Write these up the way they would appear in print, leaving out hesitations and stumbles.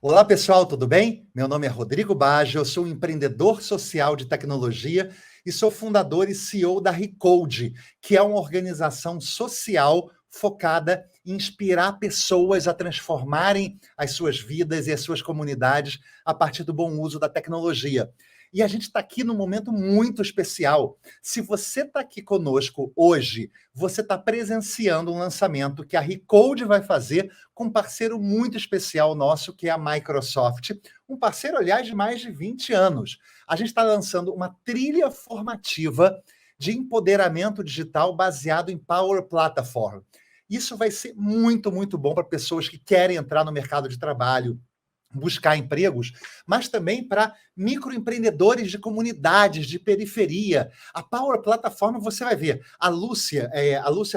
Olá, pessoal, tudo bem? Meu nome é Rodrigo Baggio, eu sou um empreendedor social de tecnologia e sou fundador e CEO da Recode, que é uma organização social focada em inspirar pessoas a transformarem as suas vidas e as suas comunidades a partir do bom uso da tecnologia. E a gente está aqui num momento muito especial. Se você está aqui conosco hoje, você está presenciando um lançamento que a Recode vai fazer com um parceiro muito especial nosso, que é a Microsoft, um parceiro, aliás, de mais de 20 anos. A gente está lançando uma trilha formativa de empoderamento digital baseado em Power Platform. Isso vai ser muito, muito bom para pessoas que querem entrar no mercado de trabalho, buscar empregos, mas também para microempreendedores de comunidades, de periferia. A Power Plataforma, você vai ver, a Lúcia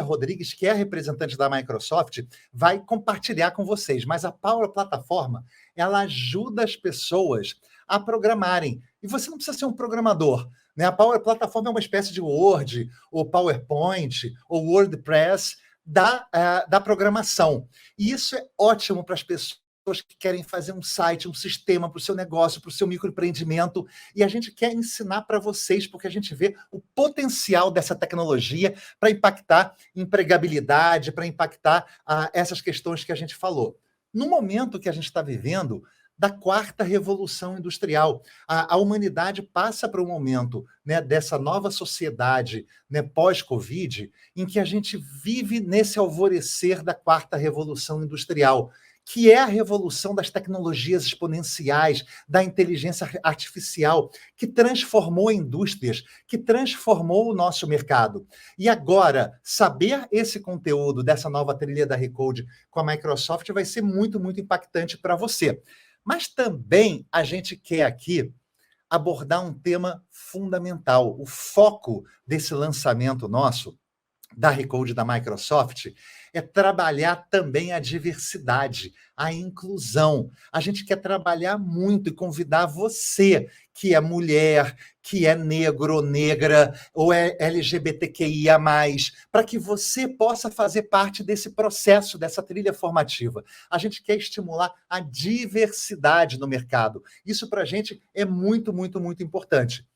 Rodrigues, que é a representante da Microsoft, vai compartilhar com vocês, mas a Power Plataforma, ela ajuda as pessoas a programarem. E você não precisa ser um programador, né? A Power Plataforma é uma espécie de Word, ou PowerPoint, ou WordPress da programação. E isso é ótimo para as pessoas que querem fazer um site, um sistema para o seu negócio, para o seu microempreendimento, e a gente quer ensinar para vocês, porque a gente vê o potencial dessa tecnologia para impactar empregabilidade, para impactar essas questões que a gente falou. No momento que a gente está vivendo, da quarta revolução industrial, a humanidade passa para um momento, né, dessa nova sociedade, né, pós-Covid, em que a gente vive nesse alvorecer da quarta revolução industrial, que é a revolução das tecnologias exponenciais, da inteligência artificial, que transformou indústrias, que transformou o nosso mercado. E agora, saber esse conteúdo dessa nova trilha da Recode com a Microsoft vai ser muito, muito impactante para você. Mas também a gente quer aqui abordar um tema fundamental. O foco desse lançamento nosso da Recode da Microsoft é trabalhar também a diversidade, a inclusão. A gente quer trabalhar muito e convidar você, que é mulher, que é negro ou negra, ou é LGBTQIA+, para que você possa fazer parte desse processo, dessa trilha formativa. A gente quer estimular a diversidade no mercado. Isso para a gente é muito, muito, muito importante.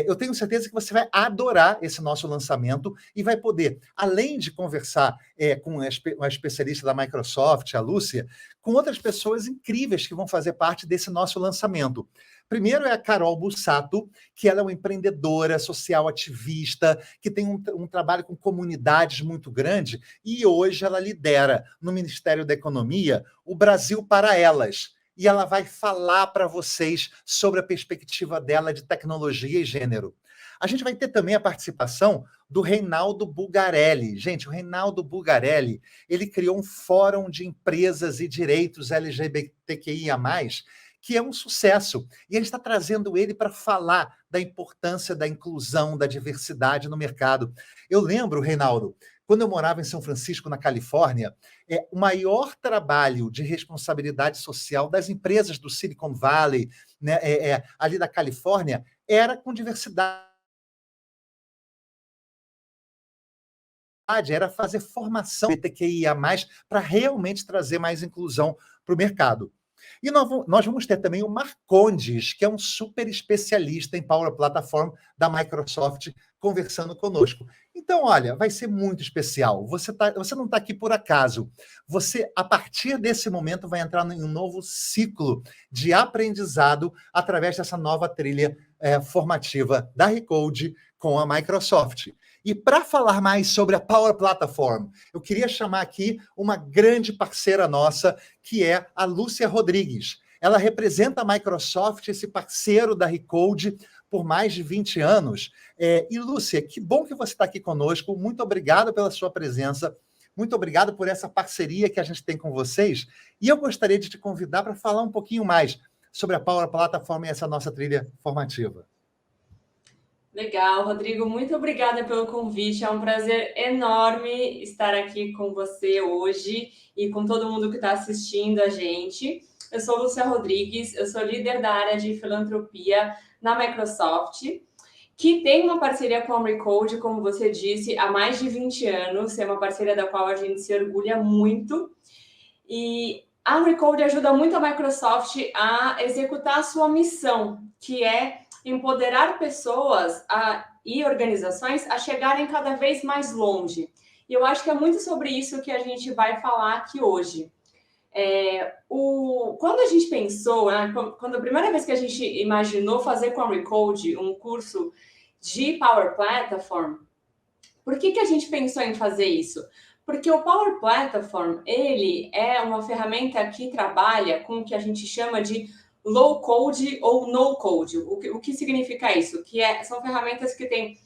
Eu tenho certeza que você vai adorar esse nosso lançamento e vai poder, além de conversar com a especialista da Microsoft, a Lúcia, com outras pessoas incríveis que vão fazer parte desse nosso lançamento. Primeiro é a Carol Bussato, que ela é uma empreendedora social ativista, que tem um trabalho com comunidades muito grande, e hoje ela lidera no Ministério da Economia o Brasil para Elas. E ela vai falar para vocês sobre a perspectiva dela de tecnologia e gênero. A gente vai ter também a participação do Reinaldo Bulgarelli. Gente, o Reinaldo Bulgarelli, ele criou um fórum de empresas e direitos LGBTQIA+, que é um sucesso. E a gente está trazendo ele para falar da importância da inclusão, da diversidade no mercado. Eu lembro, Reinaldo, quando eu morava em São Francisco, na Califórnia, o maior trabalho de responsabilidade social das empresas do Silicon Valley, né, ali da Califórnia, era com diversidade, era fazer formação LGBTQIA+, para realmente trazer mais inclusão para o mercado. E nós vamos ter também o Marcondes, que é um super especialista em Power Platform da Microsoft, conversando conosco. Então, olha, vai ser muito especial. Você não está aqui por acaso. Você, a partir desse momento, vai entrar em um novo ciclo de aprendizado através dessa nova trilha formativa da Recode com a Microsoft. E para falar mais sobre a Power Platform, eu queria chamar aqui uma grande parceira nossa, que é a Lúcia Rodrigues. Ela representa a Microsoft, esse parceiro da Recode, por mais de 20 anos. E, Lúcia, que bom que você está aqui conosco. Muito obrigado pela sua presença. Muito obrigado por essa parceria que a gente tem com vocês. E eu gostaria de te convidar para falar um pouquinho mais sobre a Power Platform e essa nossa trilha formativa. Legal, Rodrigo, muito obrigada pelo convite. É um prazer enorme estar aqui com você hoje e com todo mundo que está assistindo a gente. Eu sou Lúcia Rodrigues, eu sou líder da área de filantropia na Microsoft, que tem uma parceria com a Recode, como você disse, há mais de 20 anos. É uma parceria da qual a gente se orgulha muito. E A Recode ajuda muito a Microsoft a executar a sua missão, que é empoderar pessoas e organizações a chegarem cada vez mais longe. E eu acho que é muito sobre isso que a gente vai falar aqui hoje. Quando a gente pensou, né, quando a primeira vez que a gente imaginou fazer com a Recode um curso de Power Platform, por que a gente pensou em fazer isso? Porque o Power Platform, ele é uma ferramenta que trabalha com o que a gente chama de low code ou no code. O que significa isso? São ferramentas que têm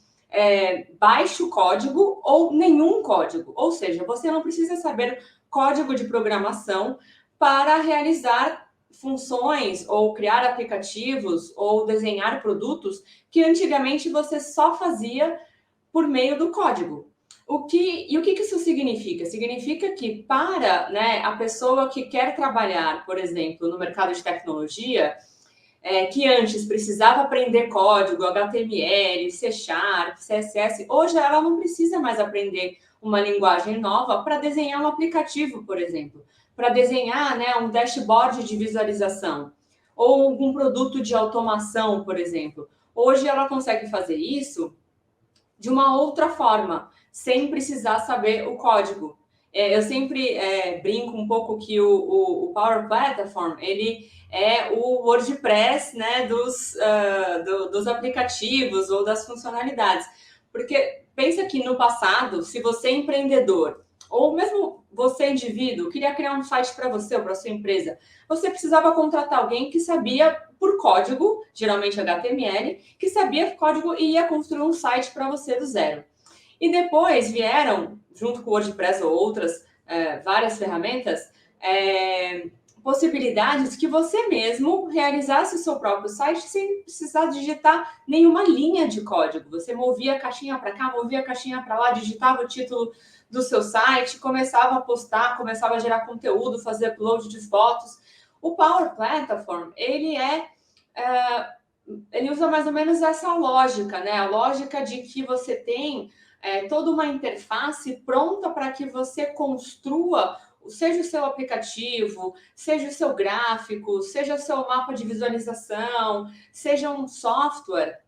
baixo código ou nenhum código. Ou seja, você não precisa saber código de programação para realizar funções ou criar aplicativos ou desenhar produtos que antigamente você só fazia por meio do código. O que isso significa? Significa que para, né, a pessoa que quer trabalhar, por exemplo, no mercado de tecnologia, que antes precisava aprender código, HTML, C Sharp, CSS, hoje ela não precisa mais aprender uma linguagem nova para desenhar um aplicativo, por exemplo, para desenhar, né, um dashboard de visualização ou algum produto de automação, por exemplo. Hoje ela consegue fazer isso de uma outra forma, sem precisar saber o código. Eu sempre brinco um pouco que o Power Platform, ele é o WordPress, né, dos aplicativos ou das funcionalidades. Porque pensa que no passado, se você é empreendedor, ou mesmo você indivíduo, queria criar um site para você ou para sua empresa, você precisava contratar alguém que sabia por código, geralmente HTML, que sabia código e ia construir um site para você do zero. E depois vieram, junto com o WordPress ou outras várias ferramentas, possibilidades que você mesmo realizasse o seu próprio site sem precisar digitar nenhuma linha de código. Você movia a caixinha para cá, movia a caixinha para lá, digitava o título do seu site, começava a postar, começava a gerar conteúdo, fazer upload de fotos. O Power Platform, ele usa mais ou menos essa lógica, né? A lógica de que você tem toda uma interface pronta para que você construa, seja o seu aplicativo, seja o seu gráfico, seja o seu mapa de visualização, seja um software,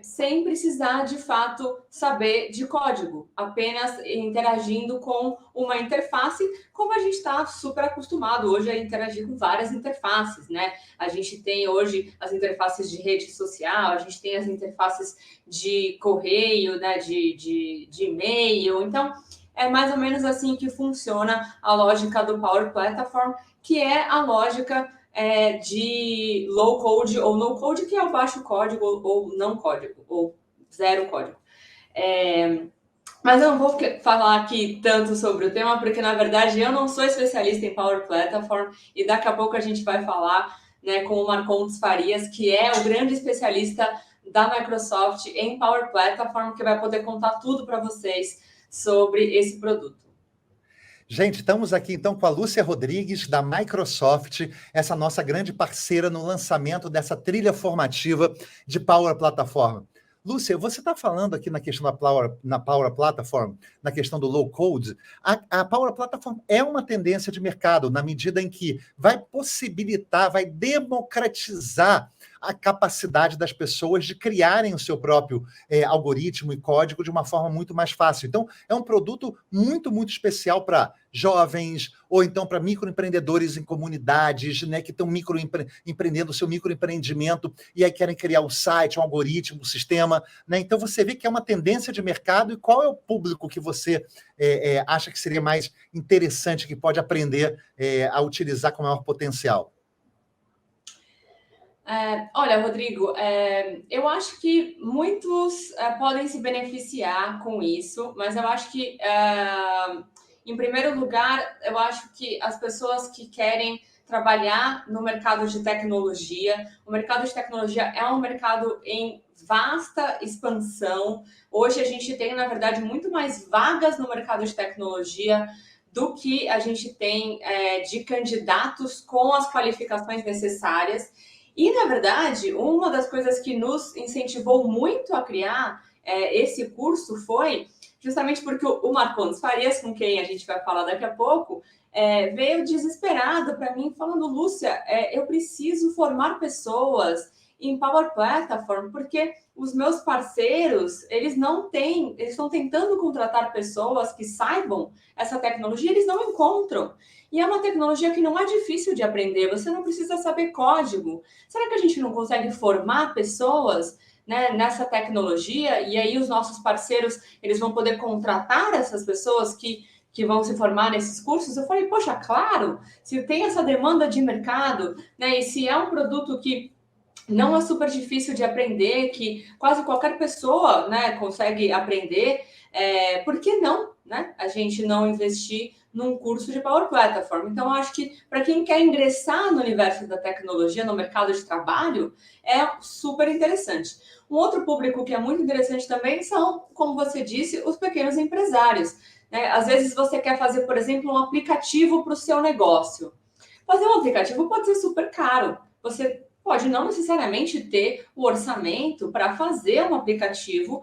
sem precisar, de fato, saber de código, apenas interagindo com uma interface, como a gente está super acostumado hoje a interagir com várias interfaces, né? A gente tem hoje as interfaces de rede social, a gente tem as interfaces de correio, né? de e-mail. Então, é mais ou menos assim que funciona a lógica do Power Platform, que é a lógica de low code ou no code, que é o baixo código ou não código, ou zero código. Mas eu não vou falar aqui tanto sobre o tema, porque na verdade eu não sou especialista em Power Platform, e daqui a pouco a gente vai falar, né, com o Marcondes Farias, que é o grande especialista da Microsoft em Power Platform, que vai poder contar tudo para vocês sobre esse produto. Gente, estamos aqui então com a Lúcia Rodrigues, da Microsoft, essa nossa grande parceira no lançamento dessa trilha formativa de Power Platform. Lúcia, você está falando aqui na questão na Power Platform, na questão do low code. A Power Platform é uma tendência de mercado, na medida em que vai possibilitar, vai democratizar a capacidade das pessoas de criarem o seu próprio algoritmo e código de uma forma muito mais fácil. Então, é um produto muito, muito especial para jovens, ou então para microempreendedores em comunidades, né, que estão empreendendo o seu microempreendimento e aí querem criar o site, um algoritmo, um sistema, né? Então você vê que é uma tendência de mercado. E qual é o público que você acha que seria mais interessante, que pode aprender a utilizar com maior potencial? Olha, Rodrigo, eu acho que muitos podem se beneficiar com isso, mas eu acho que, em primeiro lugar, eu acho que as pessoas que querem trabalhar no mercado de tecnologia, o mercado de tecnologia é um mercado em vasta expansão. Hoje a gente tem, na verdade, muito mais vagas no mercado de tecnologia do que a gente tem de candidatos com as qualificações necessárias. E, na verdade, uma das coisas que nos incentivou muito a criar esse curso foi justamente porque o Marcondes Farias, com quem a gente vai falar daqui a pouco, veio desesperado para mim, falando, Lúcia, eu preciso formar pessoas em Power Platform, porque os meus parceiros, eles não têm, eles estão tentando contratar pessoas que saibam essa tecnologia, eles não encontram. E é uma tecnologia que não é difícil de aprender, você não precisa saber código. Será que a gente não consegue formar pessoas, né, nessa tecnologia? E aí os nossos parceiros, eles vão poder contratar essas pessoas que vão se formar nesses cursos? Eu falei, poxa, claro, se tem essa demanda de mercado, né, e se é um produto que não é super difícil de aprender, que quase qualquer pessoa, né, consegue aprender, por que não, né, a gente não investir num curso de Power Platform? Então, acho que para quem quer ingressar no universo da tecnologia, no mercado de trabalho, é super interessante. Um outro público que é muito interessante também são, como você disse, os pequenos empresários, né? Às vezes você quer fazer, por exemplo, um aplicativo para o seu negócio. Fazer um aplicativo pode ser super caro. Você pode não necessariamente ter o orçamento para fazer um aplicativo,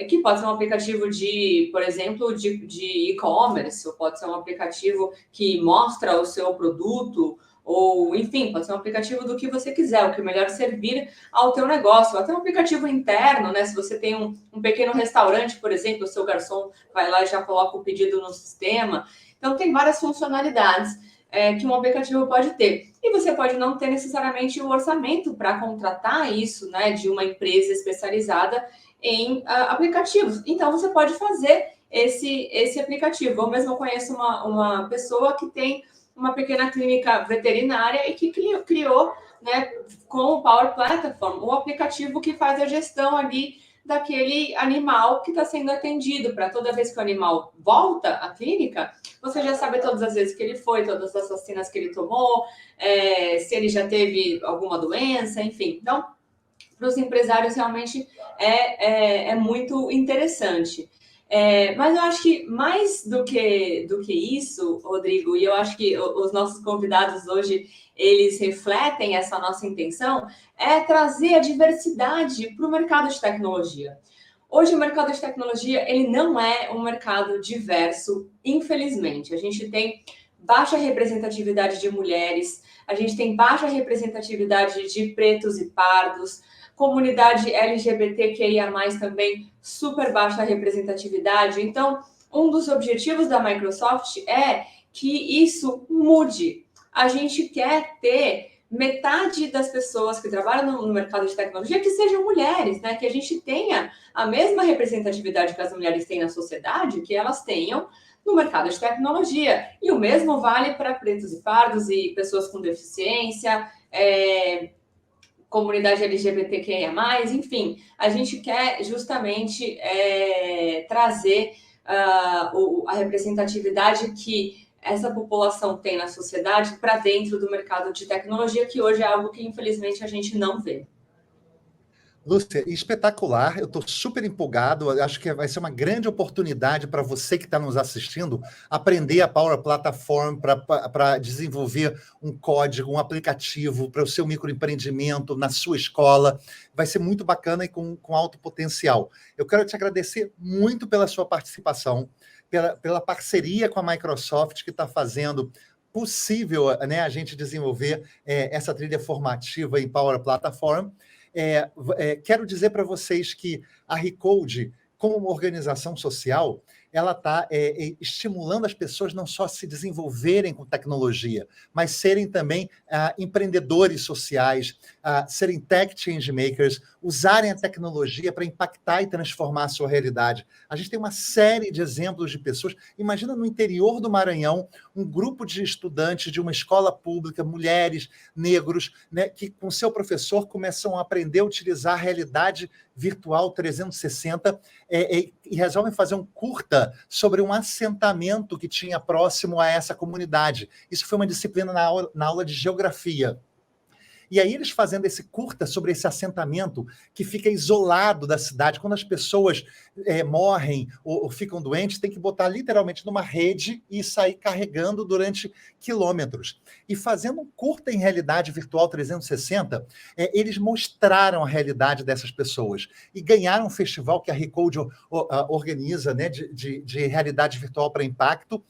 que pode ser um aplicativo de, por exemplo, de e-commerce, ou pode ser um aplicativo que mostra o seu produto, ou, enfim, pode ser um aplicativo do que você quiser, o que melhor servir ao teu negócio. Até um aplicativo interno, né? Se você tem um pequeno restaurante, por exemplo, o seu garçom vai lá e já coloca o pedido no sistema. Então, tem várias funcionalidades que um aplicativo pode ter. E você pode não ter necessariamente o orçamento para contratar isso, né, de uma empresa especializada em aplicativos. Então, você pode fazer esse aplicativo. Eu mesmo conheço uma pessoa que tem uma pequena clínica veterinária e que criou, né, com o Power Platform, um aplicativo que faz a gestão ali daquele animal que está sendo atendido, para toda vez que o animal volta à clínica, você já sabe todas as vezes que ele foi, todas as vacinas que ele tomou, se ele já teve alguma doença, enfim. Então, para os empresários realmente é muito interessante. Mas eu acho que mais do que isso, Rodrigo, e eu acho que os nossos convidados hoje, eles refletem essa nossa intenção, é trazer a diversidade para o mercado de tecnologia. Hoje o mercado de tecnologia, ele não é um mercado diverso, infelizmente. A gente tem baixa representatividade de mulheres, a gente tem baixa representatividade de pretos e pardos, comunidade LGBTQIA+, também super baixa representatividade. Então, um dos objetivos da Microsoft é que isso mude. A gente quer ter metade das pessoas que trabalham no mercado de tecnologia que sejam mulheres, né? Que a gente tenha a mesma representatividade que as mulheres têm na sociedade, que elas tenham no mercado de tecnologia. E o mesmo vale para pretos e pardos e pessoas com deficiência, comunidade LGBTQIA+, enfim, a gente quer justamente trazer a representatividade que essa população tem na sociedade para dentro do mercado de tecnologia, que hoje é algo que, infelizmente, a gente não vê. Lúcia, espetacular, eu estou super empolgado, acho que vai ser uma grande oportunidade para você que está nos assistindo aprender a Power Platform para desenvolver um código, um aplicativo para o seu microempreendimento, na sua escola. Vai ser muito bacana e com alto potencial. Eu quero te agradecer muito pela sua participação, pela parceria com a Microsoft, que está fazendo possível, né, a gente desenvolver essa trilha formativa em Power Platform. Quero dizer para vocês que a Recode, como uma organização social, ela está estimulando as pessoas não só a se desenvolverem com tecnologia, mas serem também empreendedores sociais, serem tech change makers, usarem a tecnologia para impactar e transformar a sua realidade. A gente tem uma série de exemplos de pessoas. Imagina no interior do Maranhão, um grupo de estudantes de uma escola pública, mulheres, negros, né, que com seu professor começam a aprender a utilizar a realidade virtual 360 e resolvem fazer um curta sobre um assentamento que tinha próximo a essa comunidade. Isso foi uma disciplina na aula de geografia. E aí eles fazendo esse curta sobre esse assentamento que fica isolado da cidade, quando as pessoas morrem ou ficam doentes, tem que botar literalmente numa rede e sair carregando durante quilômetros. E fazendo um curta em realidade virtual 360, eles mostraram a realidade dessas pessoas e ganharam um festival que a Recode organiza, né, de realidade virtual para impacto,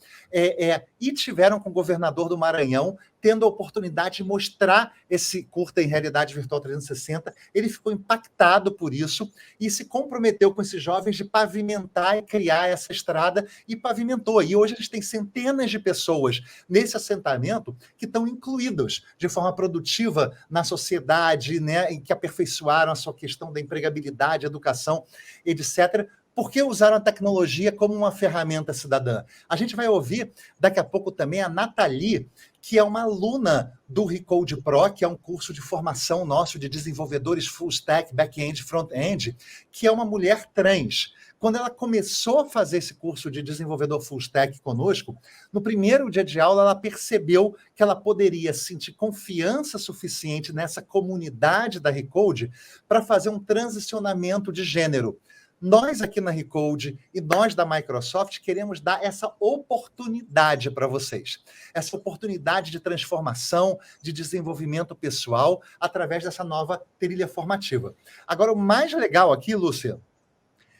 e tiveram com o governador do Maranhão tendo a oportunidade de mostrar esse curta em realidade virtual 360. Ele ficou impactado por isso e se comprometeu com esses jovens de pavimentar e criar essa estrada, e pavimentou. E hoje eles têm centenas de pessoas nesse assentamento que estão incluídos de forma produtiva na sociedade, né, e que aperfeiçoaram a sua questão da empregabilidade, educação, etc., porque usaram a tecnologia como uma ferramenta cidadã. A gente vai ouvir daqui a pouco também a Nathalie, que é uma aluna do Recode Pro, que é um curso de formação nosso de desenvolvedores full stack, back-end, front-end, que é uma mulher trans. Quando ela começou a fazer esse curso de desenvolvedor full stack conosco, no primeiro dia de aula ela percebeu que ela poderia sentir confiança suficiente nessa comunidade da Recode para fazer um transicionamento de gênero. Nós aqui na Recode e nós da Microsoft queremos dar essa oportunidade para vocês. Essa oportunidade de transformação, de desenvolvimento pessoal, através dessa nova trilha formativa. Agora, o mais legal aqui, Lúcia,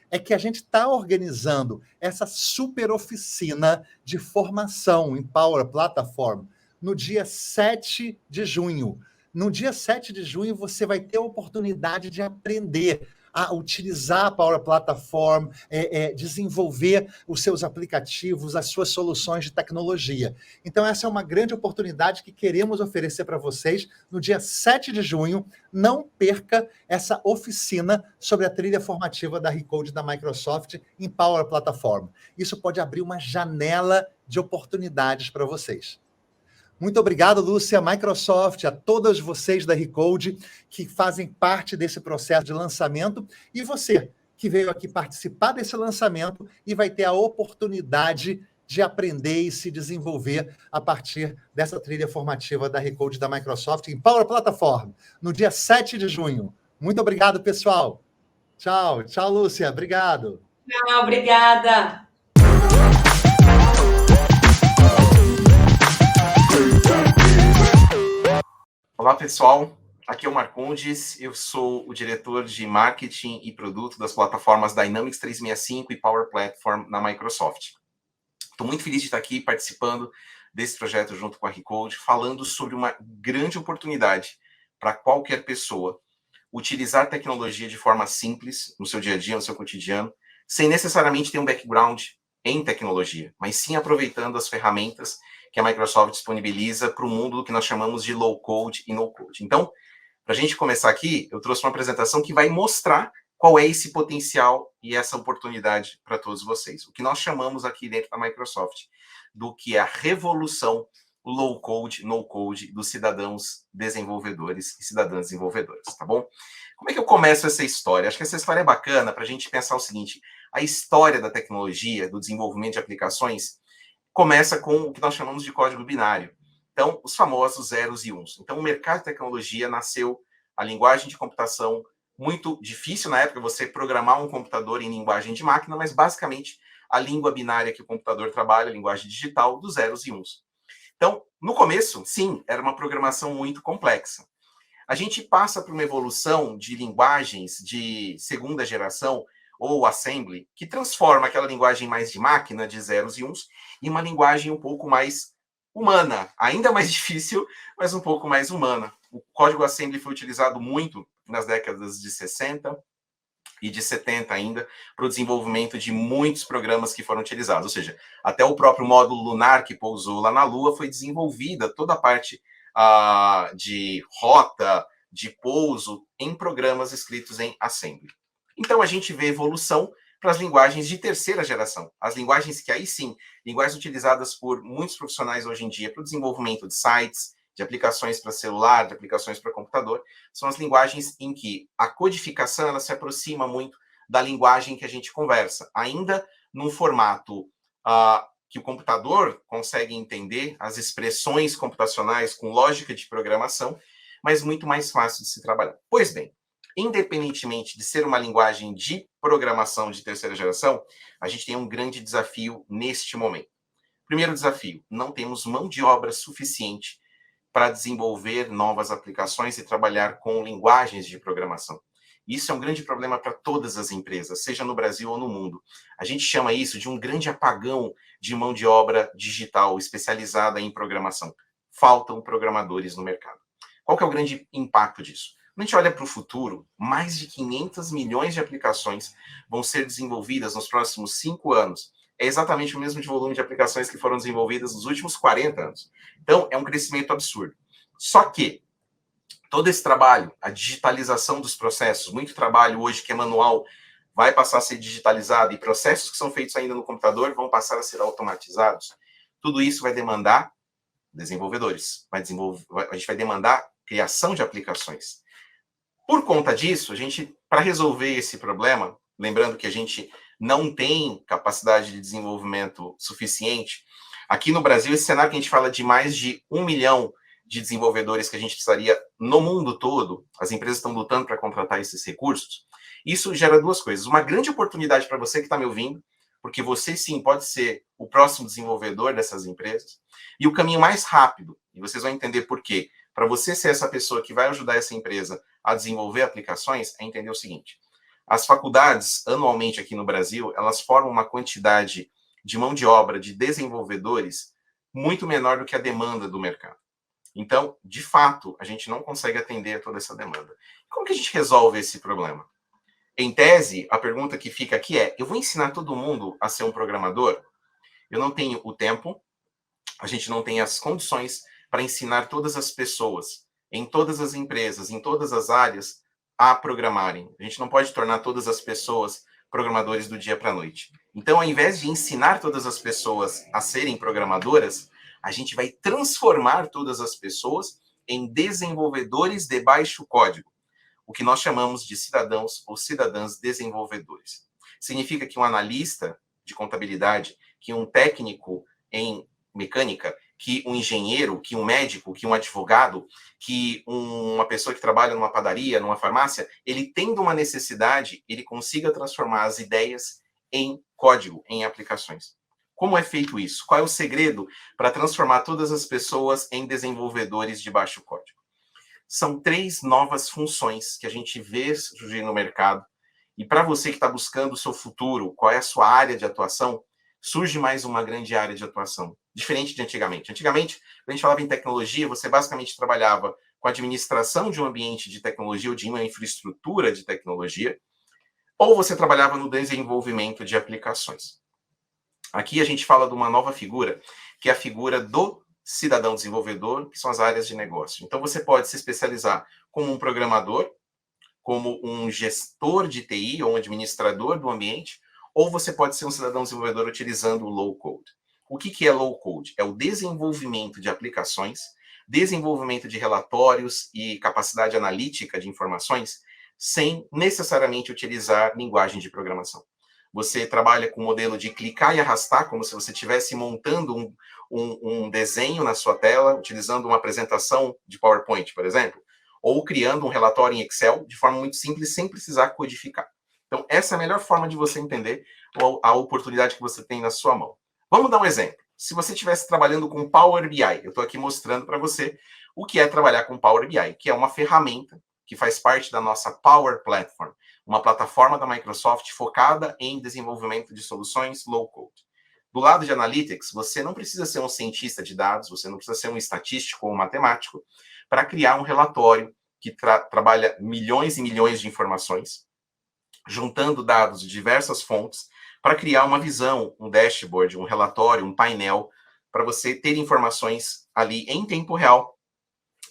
é que a gente está organizando essa super oficina de formação em Power Platform no dia 7 de junho. No dia 7 de junho, você vai ter a oportunidade de aprender a utilizar a Power Platform, desenvolver os seus aplicativos, as suas soluções de tecnologia. Então, essa é uma grande oportunidade que queremos oferecer para vocês no dia 7 de junho. Não perca essa oficina sobre a trilha formativa da Recode da Microsoft em Power Platform. Isso pode abrir uma janela de oportunidades para vocês. Muito obrigado, Lúcia, Microsoft, a todos vocês da Recode que fazem parte desse processo de lançamento, e você que veio aqui participar desse lançamento e vai ter a oportunidade de aprender e se desenvolver a partir dessa trilha formativa da Recode da Microsoft em Power Platform, no dia 7 de junho. Muito obrigado, pessoal. Tchau, tchau, Lúcia. Obrigado. Tchau, obrigada. Olá, pessoal. Aqui é o Marcondes, eu sou o diretor de marketing e produto das plataformas Dynamics 365 e Power Platform na Microsoft. Estou muito feliz de estar aqui participando desse projeto junto com a Recode, falando sobre uma grande oportunidade para qualquer pessoa utilizar tecnologia de forma simples no seu dia a dia, no seu cotidiano, sem necessariamente ter um background em tecnologia, mas sim aproveitando as ferramentas que a Microsoft disponibiliza para o mundo do que nós chamamos de low-code e no-code. Então, para a gente começar aqui, eu trouxe uma apresentação que vai mostrar qual é esse potencial e essa oportunidade para todos vocês. O que nós chamamos aqui dentro da Microsoft do que é a revolução low-code, no-code dos cidadãos desenvolvedores e cidadãs desenvolvedoras, tá bom? Como é que eu começo essa história? Acho que essa história é bacana para a gente pensar o seguinte: a história da tecnologia, do desenvolvimento de aplicações, começa com o que nós chamamos de código binário. Então, os famosos zeros e uns. Então, o mercado de tecnologia nasceu, a linguagem de computação, muito difícil na época você programar um computador em linguagem de máquina, mas basicamente a língua binária que o computador trabalha, a linguagem digital, dos zeros e uns. Então, no começo, sim, era uma programação muito complexa. A gente passa por uma evolução de linguagens de segunda geração, ou assembly, que transforma aquela linguagem mais de máquina, de zeros e uns, em uma linguagem um pouco mais humana, ainda mais difícil, mas um pouco mais humana. O código assembly foi utilizado muito nas décadas de 60 e de 70 ainda, para o desenvolvimento de muitos programas que foram utilizados. Ou seja, até o próprio módulo lunar que pousou lá na Lua foi desenvolvida, toda a parte de rota, de pouso, em programas escritos em assembly. Então, a gente vê evolução para as linguagens de terceira geração. As linguagens que aí sim, linguagens utilizadas por muitos profissionais hoje em dia para o desenvolvimento de sites, de aplicações para celular, de aplicações para computador, são as linguagens em que a codificação ela se aproxima muito da linguagem que a gente conversa, ainda num formato que o computador consegue entender, as expressões computacionais com lógica de programação, mas muito mais fácil de se trabalhar. Pois bem, independentemente de ser uma linguagem de programação de terceira geração, a gente tem um grande desafio neste momento. Primeiro desafio, não temos mão de obra suficiente para desenvolver novas aplicações e trabalhar com linguagens de programação. Isso é um grande problema para todas as empresas, seja no Brasil ou no mundo. A gente chama isso de um grande apagão de mão de obra digital especializada em programação. Faltam programadores no mercado. Qual que é o grande impacto disso? Quando a gente olha para o futuro, mais de 500 milhões de aplicações vão ser desenvolvidas nos próximos 5 anos. É exatamente o mesmo de volume de aplicações que foram desenvolvidas nos últimos 40 anos. Então, é um crescimento absurdo. Só que todo esse trabalho, a digitalização dos processos, muito trabalho hoje que é manual, vai passar a ser digitalizado e processos que são feitos ainda no computador vão passar a ser automatizados. Tudo isso vai demandar desenvolvedores. A gente vai demandar criação de aplicações. Por conta disso, para resolver esse problema, lembrando que a gente não tem capacidade de desenvolvimento suficiente, aqui no Brasil, esse cenário que a gente fala de mais de 1 milhão de desenvolvedores que a gente precisaria no mundo todo, as empresas estão lutando para contratar esses recursos, isso gera duas coisas. Uma grande oportunidade para você que está me ouvindo, porque você sim pode ser o próximo desenvolvedor dessas empresas, e o caminho mais rápido, e vocês vão entender por quê, para você ser essa pessoa que vai ajudar essa empresa a desenvolver aplicações, é entender o seguinte: as faculdades, anualmente aqui no Brasil, elas formam uma quantidade de mão de obra de desenvolvedores muito menor do que a demanda do mercado. Então, de fato, a gente não consegue atender toda essa demanda. Como que a gente resolve esse problema? Em tese, a pergunta que fica aqui é: eu vou ensinar todo mundo a ser um programador? Eu não tenho o tempo, a gente não tem as condições para ensinar todas as pessoas, em todas as empresas, em todas as áreas, a programarem. A gente não pode tornar todas as pessoas programadores do dia para a noite. Então, ao invés de ensinar todas as pessoas a serem programadoras, a gente vai transformar todas as pessoas em desenvolvedores de baixo código, o que nós chamamos de cidadãos ou cidadãs desenvolvedores. Significa que um analista de contabilidade, que um técnico em mecânica, que um engenheiro, que um médico, que um advogado, que uma pessoa que trabalha numa padaria, numa farmácia, ele tendo uma necessidade, ele consiga transformar as ideias em código, em aplicações. Como é feito isso? Qual é o segredo para transformar todas as pessoas em desenvolvedores de baixo código? São 3 novas funções que a gente vê surgir no mercado. E para você que está buscando o seu futuro, qual é a sua área de atuação, surge mais uma grande área de atuação, diferente de antigamente. Antigamente, quando a gente falava em tecnologia, você basicamente trabalhava com a administração de um ambiente de tecnologia ou de uma infraestrutura de tecnologia, ou você trabalhava no desenvolvimento de aplicações. Aqui a gente fala de uma nova figura, que é a figura do cidadão desenvolvedor, que são as áreas de negócio. Então, você pode se especializar como um programador, como um gestor de TI ou um administrador do ambiente, ou você pode ser um cidadão desenvolvedor utilizando o low code. O que é low code? É o desenvolvimento de aplicações, desenvolvimento de relatórios e capacidade analítica de informações, sem necessariamente utilizar linguagem de programação. Você trabalha com o modelo de clicar e arrastar, como se você estivesse montando um desenho na sua tela, utilizando uma apresentação de PowerPoint, por exemplo, ou criando um relatório em Excel de forma muito simples, sem precisar codificar. Então, essa é a melhor forma de você entender a oportunidade que você tem na sua mão. Vamos dar um exemplo. Se você estivesse trabalhando com Power BI, eu estou aqui mostrando para você o que é trabalhar com Power BI, que é uma ferramenta que faz parte da nossa Power Platform, uma plataforma da Microsoft focada em desenvolvimento de soluções low-code. Do lado de Analytics, você não precisa ser um cientista de dados, você não precisa ser um estatístico ou um matemático para criar um relatório que trabalha milhões e milhões de informações, juntando dados de diversas fontes, para criar uma visão, um dashboard, um relatório, um painel, para você ter informações ali em tempo real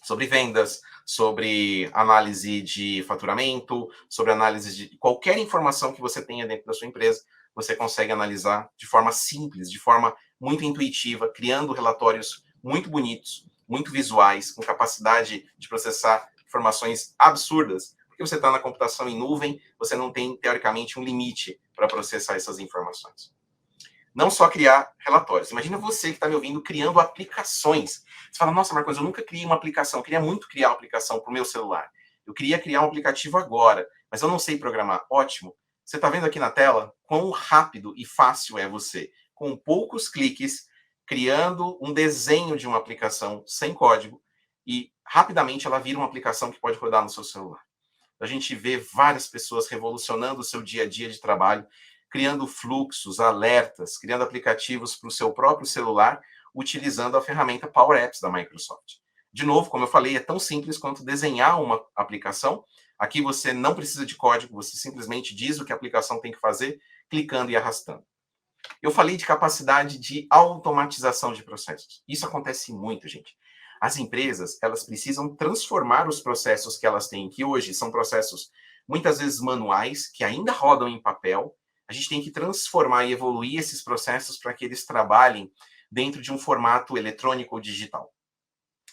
sobre vendas, sobre análise de faturamento, sobre análise de qualquer informação que você tenha dentro da sua empresa, você consegue analisar de forma simples, de forma muito intuitiva, criando relatórios muito bonitos, muito visuais, com capacidade de processar informações absurdas, porque você está na computação em nuvem, você não tem, teoricamente, um limite para processar essas informações. não só criar relatórios. Imagina você que está me ouvindo criando aplicações. Você fala, nossa, Marcos, eu nunca criei uma aplicação. Eu queria muito criar uma aplicação para o meu celular. Eu queria criar um aplicativo agora, mas eu não sei programar. Ótimo. Você está vendo aqui na tela quão rápido e fácil é você, com poucos cliques, criando um desenho de uma aplicação sem código e rapidamente ela vira uma aplicação que pode rodar no seu celular. A gente vê várias pessoas revolucionando o seu dia a dia de trabalho, criando fluxos, alertas, criando aplicativos para o seu próprio celular, utilizando a ferramenta Power Apps da Microsoft. De novo, como eu falei, é tão simples quanto desenhar uma aplicação. Aqui você não precisa de código, você simplesmente diz o que a aplicação tem que fazer, clicando e arrastando. Eu falei de capacidade de automatização de processos. Isso acontece muito, gente. As empresas, elas precisam transformar os processos que elas têm, que hoje são processos muitas vezes manuais, que ainda rodam em papel. A gente tem que transformar e evoluir esses processos para que eles trabalhem dentro de um formato eletrônico ou digital.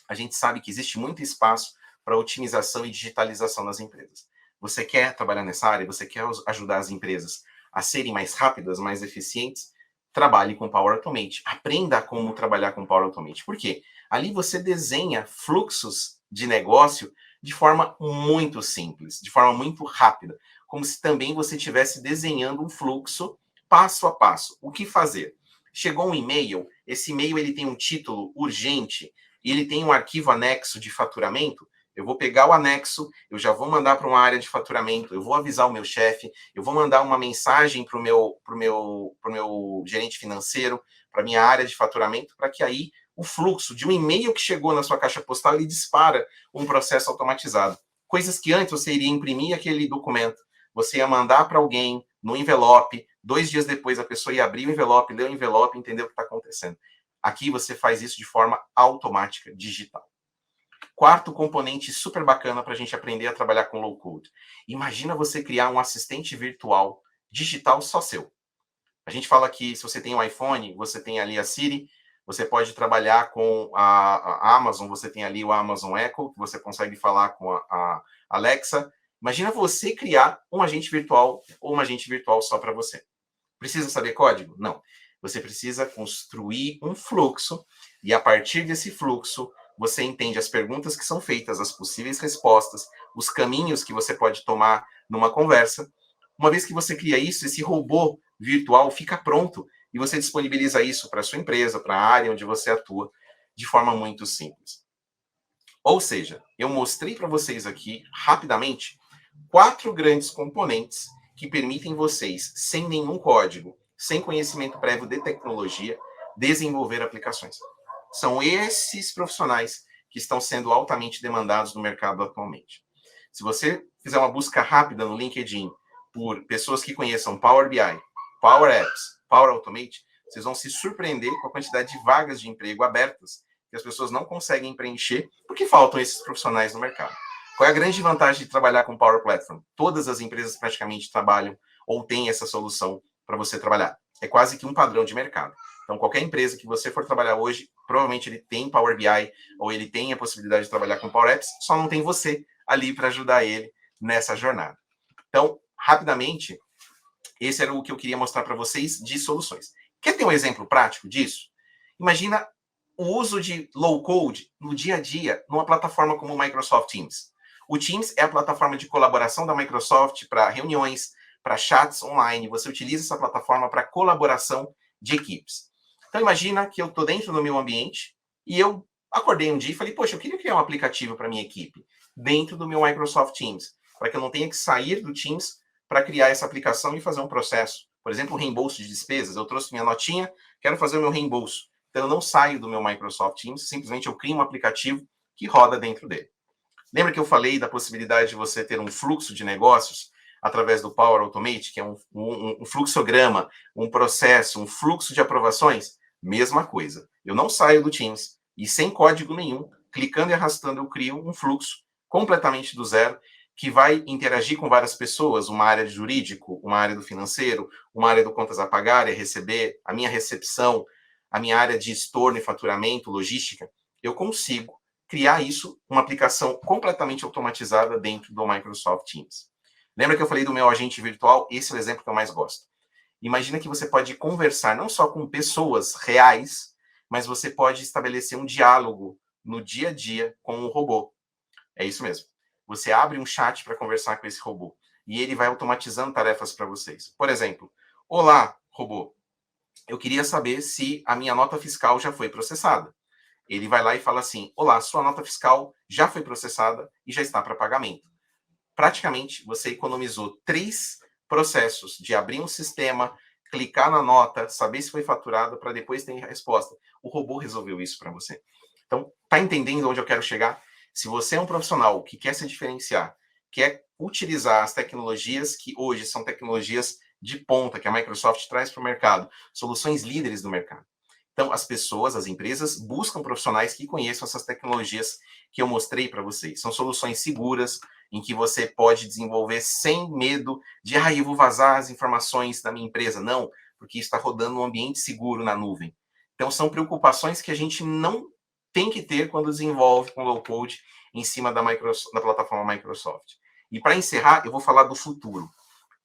A gente sabe que existe muito espaço para otimização e digitalização nas empresas. Você quer trabalhar nessa área? Você quer ajudar as empresas a serem mais rápidas, mais eficientes? Trabalhe com Power Automate. Aprenda como trabalhar com Power Automate. Por quê? Ali você desenha fluxos de negócio de forma muito simples, de forma muito rápida, como se também você estivesse desenhando um fluxo passo a passo. O que fazer? Chegou um e-mail, esse e-mail ele tem um título urgente e ele tem um arquivo anexo de faturamento. Eu vou pegar o anexo, eu já vou mandar para uma área de faturamento, eu vou avisar o meu chefe, eu vou mandar uma mensagem para o meu gerente financeiro, para a minha área de faturamento, para que aí o fluxo de um e-mail que chegou na sua caixa postal, ele dispara um processo automatizado. Coisas que antes você iria imprimir aquele documento, você ia mandar para alguém no envelope, 2 dias depois a pessoa ia abrir o envelope, ler o envelope e entender o que está acontecendo. Aqui você faz isso de forma automática, digital. Quarto componente super bacana para a gente aprender a trabalhar com low code. Imagina você criar um assistente virtual digital só seu. A gente fala que se você tem um iPhone, você tem ali a Siri, você pode trabalhar com a Amazon, você tem ali o Amazon Echo, que você consegue falar com a Alexa. Imagina você criar um agente virtual ou uma agente virtual só para você. Precisa saber código? Não. Você precisa construir um fluxo e a partir desse fluxo você entende as perguntas que são feitas, as possíveis respostas, os caminhos que você pode tomar numa conversa. Uma vez que você cria isso, esse robô virtual fica pronto e você disponibiliza isso para a sua empresa, para a área onde você atua, de forma muito simples. Ou seja, eu mostrei para vocês aqui, rapidamente, 4 grandes componentes que permitem vocês, sem nenhum código, sem conhecimento prévio de tecnologia, desenvolver aplicações. São esses profissionais que estão sendo altamente demandados no mercado atualmente. Se você fizer uma busca rápida no LinkedIn por pessoas que conheçam Power BI, Power Apps, Power Automate, vocês vão se surpreender com a quantidade de vagas de emprego abertas que as pessoas não conseguem preencher porque faltam esses profissionais no mercado. Qual é a grande vantagem de trabalhar com Power Platform? Todas as empresas praticamente trabalham ou têm essa solução para você trabalhar. É quase que um padrão de mercado. Então, qualquer empresa que você for trabalhar hoje, provavelmente ele tem Power BI ou ele tem a possibilidade de trabalhar com Power Apps, só não tem você ali para ajudar ele nessa jornada. Então, rapidamente, esse era o que eu queria mostrar para vocês de soluções. Quer ter um exemplo prático disso? Imagina o uso de low code no dia a dia numa plataforma como o Microsoft Teams. O Teams é a plataforma de colaboração da Microsoft para reuniões, para chats online. Você utiliza essa plataforma para colaboração de equipes. Então, imagina que eu estou dentro do meu ambiente e eu acordei um dia e falei, poxa, eu queria criar um aplicativo para minha equipe dentro do meu Microsoft Teams, para que eu não tenha que sair do Teams para criar essa aplicação e fazer um processo. Por exemplo, o reembolso de despesas. Eu trouxe minha notinha, quero fazer o meu reembolso. Então, eu não saio do meu Microsoft Teams, simplesmente eu crio um aplicativo que roda dentro dele. Lembra que eu falei da possibilidade de você ter um fluxo de negócios através do Power Automate, que é um fluxograma, um processo, um fluxo de aprovações? Mesma coisa. Eu não saio do Teams e sem código nenhum, clicando e arrastando, eu crio um fluxo completamente do zero, que vai interagir com várias pessoas, uma área de jurídico, uma área do financeiro, uma área do contas a pagar e a receber, a minha recepção, a minha área de estorno e faturamento, logística. Eu consigo criar isso, uma aplicação completamente automatizada dentro do Microsoft Teams. Lembra que eu falei do meu agente virtual? Esse é o exemplo que eu mais gosto. Imagina que você pode conversar não só com pessoas reais, mas você pode estabelecer um diálogo no dia a dia com o robô. É isso mesmo. Você abre um chat para conversar com esse robô e ele vai automatizando tarefas para vocês. Por exemplo, olá, robô, eu queria saber se a minha nota fiscal já foi processada. Ele vai lá e fala assim, olá, sua nota fiscal já foi processada e já está para pagamento. Praticamente, você economizou 3 processos de abrir um sistema, clicar na nota, saber se foi faturado, para depois ter a resposta. O robô resolveu isso para você. Então, tá entendendo onde eu quero chegar? Se você é um profissional que quer se diferenciar, quer utilizar as tecnologias que hoje são tecnologias de ponta, que a Microsoft traz para o mercado, soluções líderes do mercado. Então, as pessoas, as empresas, buscam profissionais que conheçam essas tecnologias que eu mostrei para vocês. São soluções seguras, em que você pode desenvolver sem medo de, eu vou vazar as informações da minha empresa. Não, porque está rodando um ambiente seguro na nuvem. Então, são preocupações que a gente não tem que ter quando desenvolve com low-code em cima da plataforma Microsoft. E para encerrar, eu vou falar do futuro.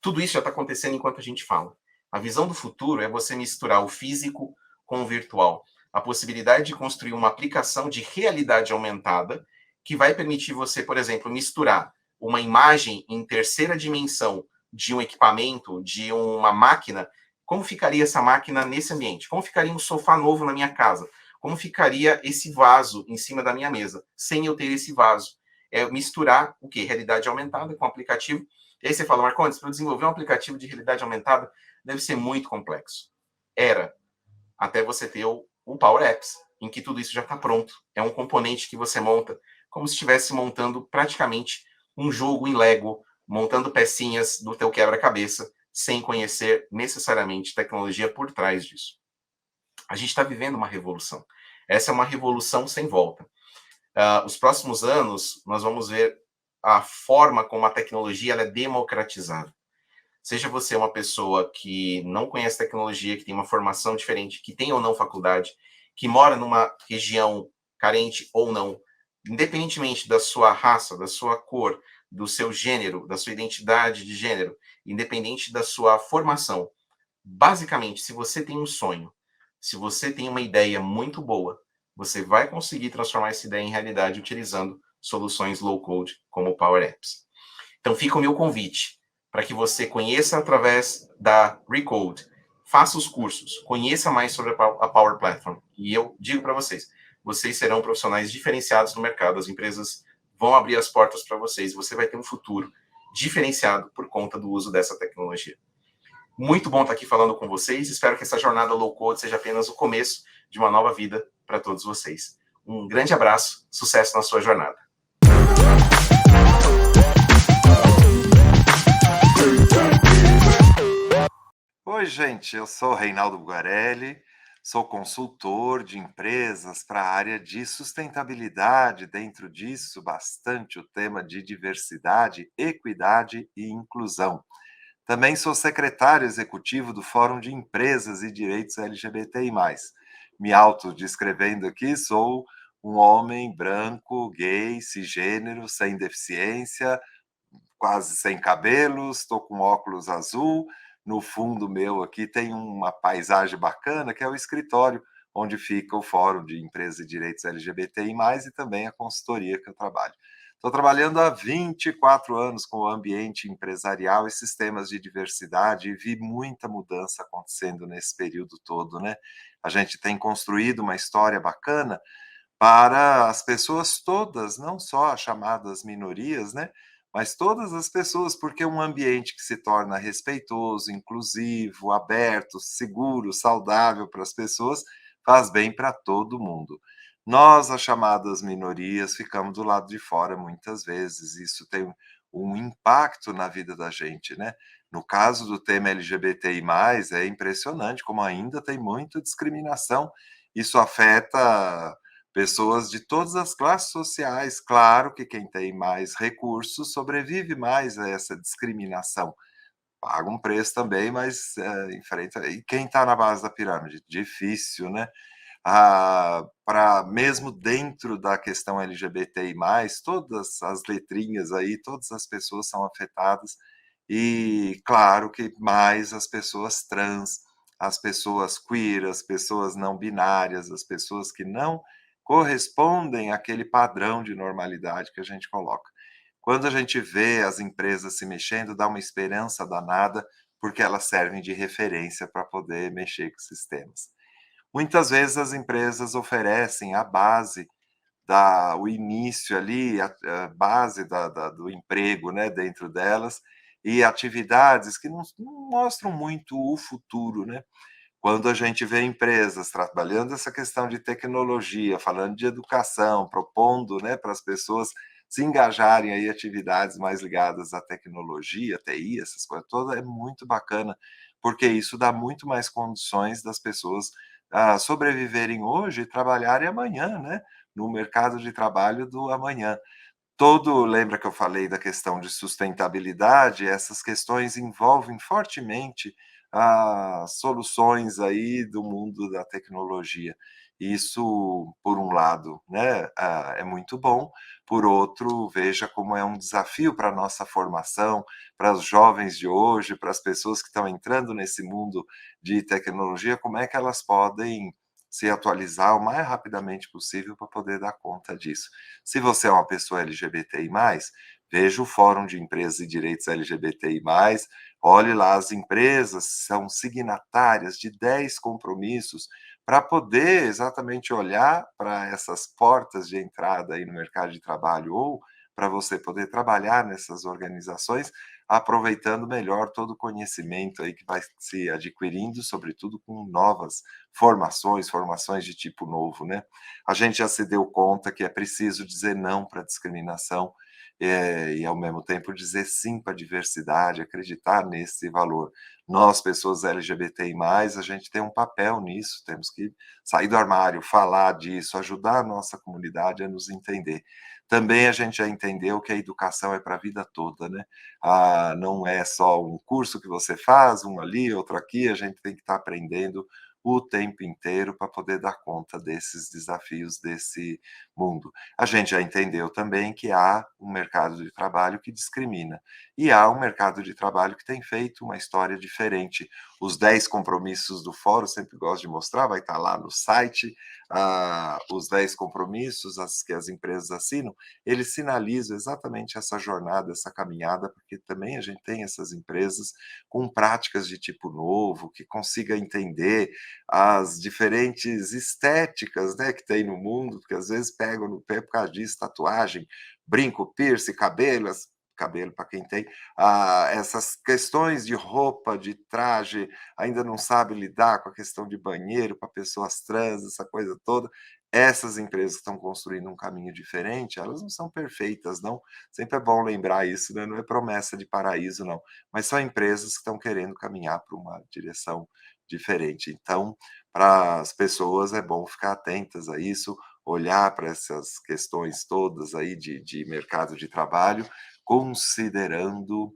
Tudo isso já está acontecendo enquanto a gente fala. A visão do futuro é você misturar o físico com o virtual. A possibilidade de construir uma aplicação de realidade aumentada que vai permitir você, por exemplo, misturar uma imagem em terceira dimensão de um equipamento, de uma máquina. Como ficaria essa máquina nesse ambiente? Como ficaria um sofá novo na minha casa? Como ficaria esse vaso em cima da minha mesa, sem eu ter esse vaso? É misturar o quê? Realidade aumentada com aplicativo. E aí você fala, Marcondes, para desenvolver um aplicativo de realidade aumentada deve ser muito complexo. Era, até você ter o Power Apps, em que tudo isso já está pronto. É um componente que você monta como se estivesse montando praticamente um jogo em Lego, montando pecinhas do teu quebra-cabeça, sem conhecer necessariamente tecnologia por trás disso. A gente está vivendo uma revolução. Essa é uma revolução sem volta. Os próximos anos, nós vamos ver a forma como a tecnologia ela é democratizada. Seja você uma pessoa que não conhece tecnologia, que tem uma formação diferente, que tem ou não faculdade, que mora numa região carente ou não, independentemente da sua raça, da sua cor, do seu gênero, da sua identidade de gênero, independente da sua formação, basicamente, se você tem um sonho, se você tem uma ideia muito boa, você vai conseguir transformar essa ideia em realidade utilizando soluções low-code como o Power Apps. Então fica o meu convite para que você conheça através da Recode, faça os cursos, conheça mais sobre a Power Platform. E eu digo para vocês, vocês serão profissionais diferenciados no mercado, as empresas vão abrir as portas para vocês, você vai ter um futuro diferenciado por conta do uso dessa tecnologia. Muito bom estar aqui falando com vocês, espero que essa jornada low-code seja apenas o começo de uma nova vida para todos vocês. Um grande abraço, sucesso na sua jornada. Oi, gente, eu sou Reinaldo Bugarelli, sou consultor de empresas para a área de sustentabilidade. Dentro disso, bastante o tema de diversidade, equidade e inclusão. Também sou secretário executivo do Fórum de Empresas e Direitos LGBTI+. Me autodescrevendo aqui, sou um homem branco, gay, cisgênero, sem deficiência, quase sem cabelos, estou com óculos azul. No fundo meu aqui tem uma paisagem bacana, que é o escritório onde fica o Fórum de Empresas e Direitos LGBTI+, e também a consultoria que eu trabalho. Estou trabalhando há 24 anos com o ambiente empresarial e sistemas de diversidade e vi muita mudança acontecendo nesse período todo, né? A gente tem construído uma história bacana para as pessoas todas, não só as chamadas minorias, né? Mas todas as pessoas, porque um ambiente que se torna respeitoso, inclusivo, aberto, seguro, saudável para as pessoas, faz bem para todo mundo. Nós, as chamadas minorias, ficamos do lado de fora muitas vezes. Isso tem um impacto na vida da gente, né? No caso do tema LGBTI+, é impressionante como ainda tem muita discriminação. Isso afeta pessoas de todas as classes sociais. Claro que quem tem mais recursos sobrevive mais a essa discriminação. Paga um preço também, mas enfrenta. E quem está na base da pirâmide? Difícil, né? Para mesmo dentro da questão LGBTI+, todas as letrinhas aí, todas as pessoas são afetadas E claro que mais as pessoas trans, as pessoas queer, as pessoas não binárias, as pessoas que não correspondem àquele padrão de normalidade que a gente coloca. Quando a gente vê as empresas se mexendo, dá uma esperança danada, porque elas servem de referência para poder mexer com os sistemas. Muitas vezes as empresas oferecem a base o início ali, a base do emprego, né, dentro delas, e atividades que não mostram muito o futuro, né. Quando a gente vê empresas trabalhando essa questão de tecnologia, falando de educação, propondo, né, para as pessoas se engajarem aí em atividades mais ligadas à tecnologia, TI, essas coisas todas, é muito bacana, porque isso dá muito mais condições das pessoas, sobreviverem hoje e trabalharem amanhã, né, no mercado de trabalho do amanhã. Lembra que eu falei da questão de sustentabilidade? Essas questões envolvem fortemente as soluções aí do mundo da tecnologia. Isso, por um lado, né, é muito bom, por outro, veja como é um desafio para a nossa formação, para os jovens de hoje, para as pessoas que estão entrando nesse mundo de tecnologia, como é que elas podem se atualizar o mais rapidamente possível para poder dar conta disso. Se você é uma pessoa LGBTI+, veja o Fórum de Empresas e Direitos LGBTI+, olhe lá, as empresas são signatárias de 10 compromissos para poder exatamente olhar para essas portas de entrada aí no mercado de trabalho ou para você poder trabalhar nessas organizações, aproveitando melhor todo o conhecimento aí que vai se adquirindo, sobretudo com novas formações de tipo novo, né. A gente já se deu conta que é preciso dizer não para a discriminação, e ao mesmo tempo dizer sim para a diversidade, acreditar nesse valor. Nós, pessoas LGBTI+, a gente tem um papel nisso, temos que sair do armário, falar disso, ajudar a nossa comunidade a nos entender. Também a gente já entendeu que a educação é para a vida toda, né. Não é só um curso que você faz, um ali, outro aqui, a gente tem que estar aprendendo o tempo inteiro para poder dar conta desses desafios desse mundo. A gente já entendeu também que há um mercado de trabalho que discrimina, e há um mercado de trabalho que tem feito uma história diferente. Os 10 compromissos do fórum, sempre gosto de mostrar, vai estar lá no site, os 10 compromissos que as empresas assinam, eles sinalizam exatamente essa jornada, essa caminhada, porque também a gente tem essas empresas com práticas de tipo novo, que consiga entender as diferentes estéticas, né, que tem no mundo, porque às vezes pegam no pé por causa disso, tatuagem, brinco, piercing, cabelo para quem tem, essas questões de roupa, de traje, ainda não sabe lidar com a questão de banheiro para pessoas trans, essa coisa toda. Essas empresas que estão construindo um caminho diferente, elas não são perfeitas, não. Sempre é bom lembrar isso, né? Não é promessa de paraíso, não. Mas são empresas que estão querendo caminhar para uma direção diferente. Então, para as pessoas é bom ficar atentas a isso, olhar para essas questões todas aí de mercado de trabalho, considerando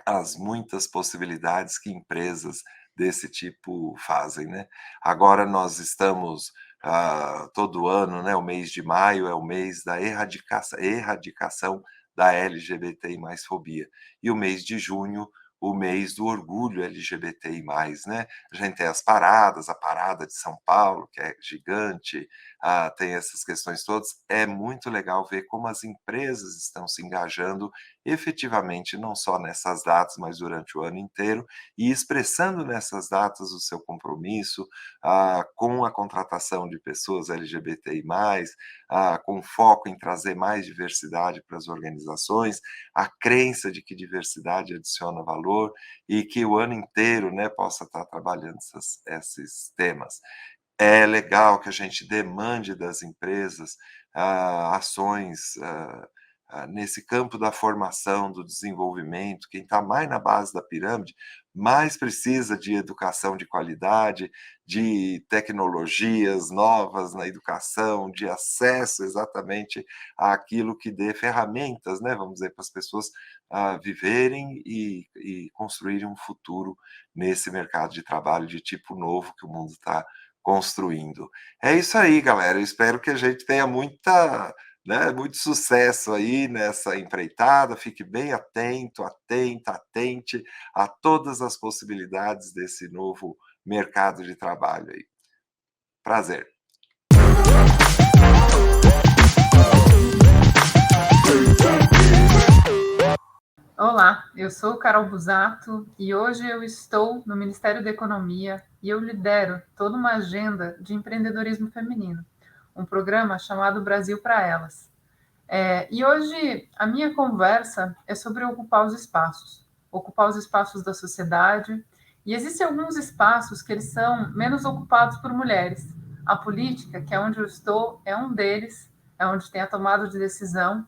as muitas possibilidades que empresas desse tipo fazem, né. Agora nós estamos, todo ano, né, o mês de maio é o mês da erradicação da LGBTI+, fobia, e o mês de junho, o mês do orgulho LGBTI+, né. A gente tem as paradas, a parada de São Paulo, que é gigante, tem essas questões todas. É muito legal ver como as empresas estão se engajando efetivamente, não só nessas datas, mas durante o ano inteiro, e expressando nessas datas o seu compromisso, com a contratação de pessoas LGBTI+, com foco em trazer mais diversidade para as organizações, a crença de que diversidade adiciona valor e que o ano inteiro, né, possa estar trabalhando esses temas. É legal que a gente demande das empresas, ações, nesse campo da formação, do desenvolvimento. Quem está mais na base da pirâmide, mais precisa de educação de qualidade, de tecnologias novas na educação, de acesso exatamente àquilo que dê ferramentas, né, vamos dizer, para as pessoas, viverem e construírem um futuro nesse mercado de trabalho de tipo novo que o mundo está construindo. É isso aí, galera. Eu espero que a gente tenha muita né? Muito sucesso aí nessa empreitada, fique bem atento, atenta, atente a todas as possibilidades desse novo mercado de trabalho aí. Prazer. Olá, eu sou Carol Busato e hoje eu estou no Ministério da Economia e eu lidero toda uma agenda de empreendedorismo feminino, um programa chamado Brasil para Elas. E hoje a minha conversa é sobre ocupar os espaços da sociedade, e existem alguns espaços que eles são menos ocupados por mulheres. A política, que é onde eu estou, é um deles, é onde tem a tomada de decisão.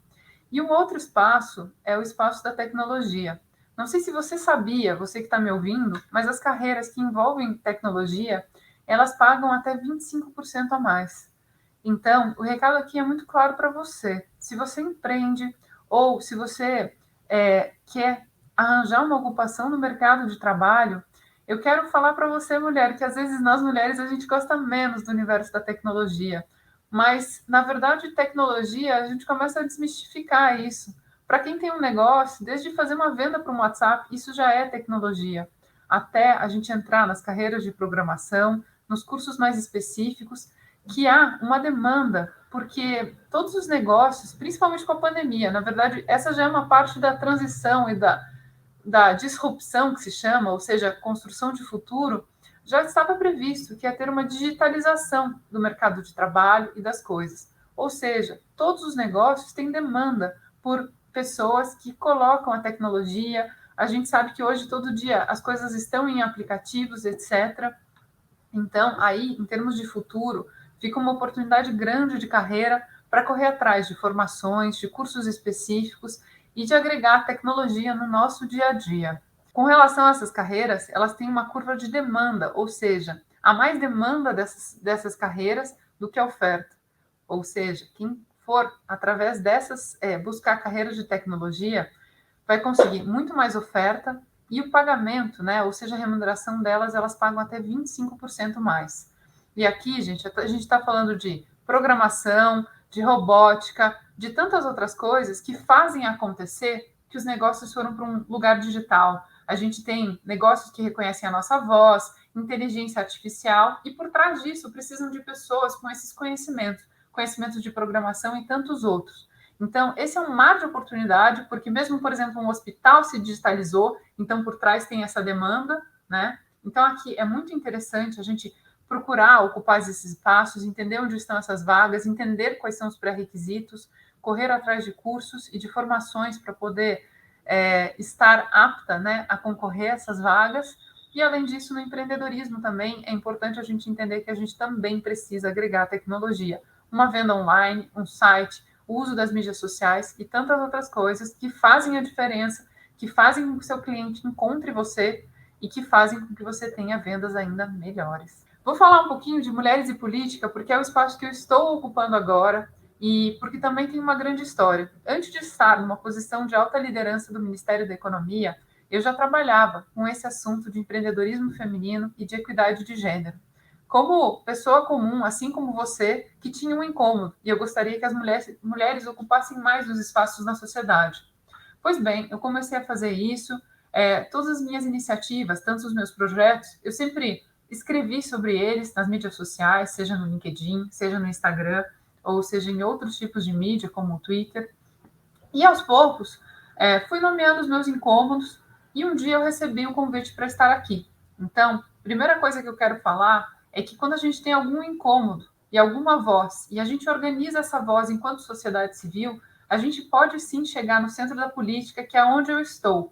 E um outro espaço é o espaço da tecnologia. Não sei se você sabia, você que está me ouvindo, mas as carreiras que envolvem tecnologia, elas pagam até 25% a mais. Então, o recado aqui é muito claro para você. Se você empreende ou se você quer arranjar uma ocupação no mercado de trabalho, eu quero falar para você, mulher, que às vezes nós mulheres a gente gosta menos do universo da tecnologia. Mas, na verdade, tecnologia, a gente começa a desmistificar isso. Para quem tem um negócio, desde fazer uma venda para um WhatsApp, isso já é tecnologia. Até a gente entrar nas carreiras de programação, nos cursos mais específicos, que há uma demanda, porque todos os negócios, principalmente com a pandemia, na verdade, essa já é uma parte da transição e da disrupção, que se chama, ou seja, construção de futuro, já estava previsto que ia ter uma digitalização do mercado de trabalho e das coisas. Ou seja, todos os negócios têm demanda por pessoas que colocam a tecnologia. A gente sabe que hoje, todo dia, as coisas estão em aplicativos, etc. Então, aí, em termos de futuro, fica uma oportunidade grande de carreira para correr atrás de formações, de cursos específicos e de agregar tecnologia no nosso dia a dia. Com relação a essas carreiras, elas têm uma curva de demanda, ou seja, há mais demanda dessas carreiras do que a oferta. Ou seja, quem for através dessas, buscar carreiras de tecnologia, vai conseguir muito mais oferta e o pagamento, né, ou seja, a remuneração delas, elas pagam até 25% mais. E aqui, gente, a gente está falando de programação, de robótica, de tantas outras coisas que fazem acontecer que os negócios foram para um lugar digital. A gente tem negócios que reconhecem a nossa voz, inteligência artificial, e por trás disso precisam de pessoas com esses conhecimentos de programação e tantos outros. Então, esse é um mar de oportunidade, porque mesmo, por exemplo, um hospital se digitalizou, então por trás tem essa demanda, né? Então, aqui é muito interessante a gente procurar ocupar esses espaços, entender onde estão essas vagas, entender quais são os pré-requisitos, correr atrás de cursos e de formações para poder estar apta, né, a concorrer a essas vagas. E, além disso, no empreendedorismo também é importante a gente entender que a gente também precisa agregar tecnologia. Uma venda online, um site, o uso das mídias sociais e tantas outras coisas que fazem a diferença, que fazem com que o seu cliente encontre você e que fazem com que você tenha vendas ainda melhores. Vou falar um pouquinho de mulheres e política, porque é o espaço que eu estou ocupando agora e porque também tem uma grande história. Antes de estar numa posição de alta liderança do Ministério da Economia, eu já trabalhava com esse assunto de empreendedorismo feminino e de equidade de gênero. Como pessoa comum, assim como você, que tinha um incômodo, e eu gostaria que as mulheres ocupassem mais os espaços na sociedade. Pois bem, eu comecei a fazer isso, todas as minhas iniciativas, tanto os meus projetos, eu sempre escrevi sobre eles nas mídias sociais, seja no LinkedIn, seja no Instagram, ou seja em outros tipos de mídia, como o Twitter. E aos poucos, fui nomeando os meus incômodos, e um dia eu recebi um convite para estar aqui. Então, primeira coisa que eu quero falar é que quando a gente tem algum incômodo e alguma voz, e a gente organiza essa voz enquanto sociedade civil, a gente pode sim chegar no centro da política, que é onde eu estou.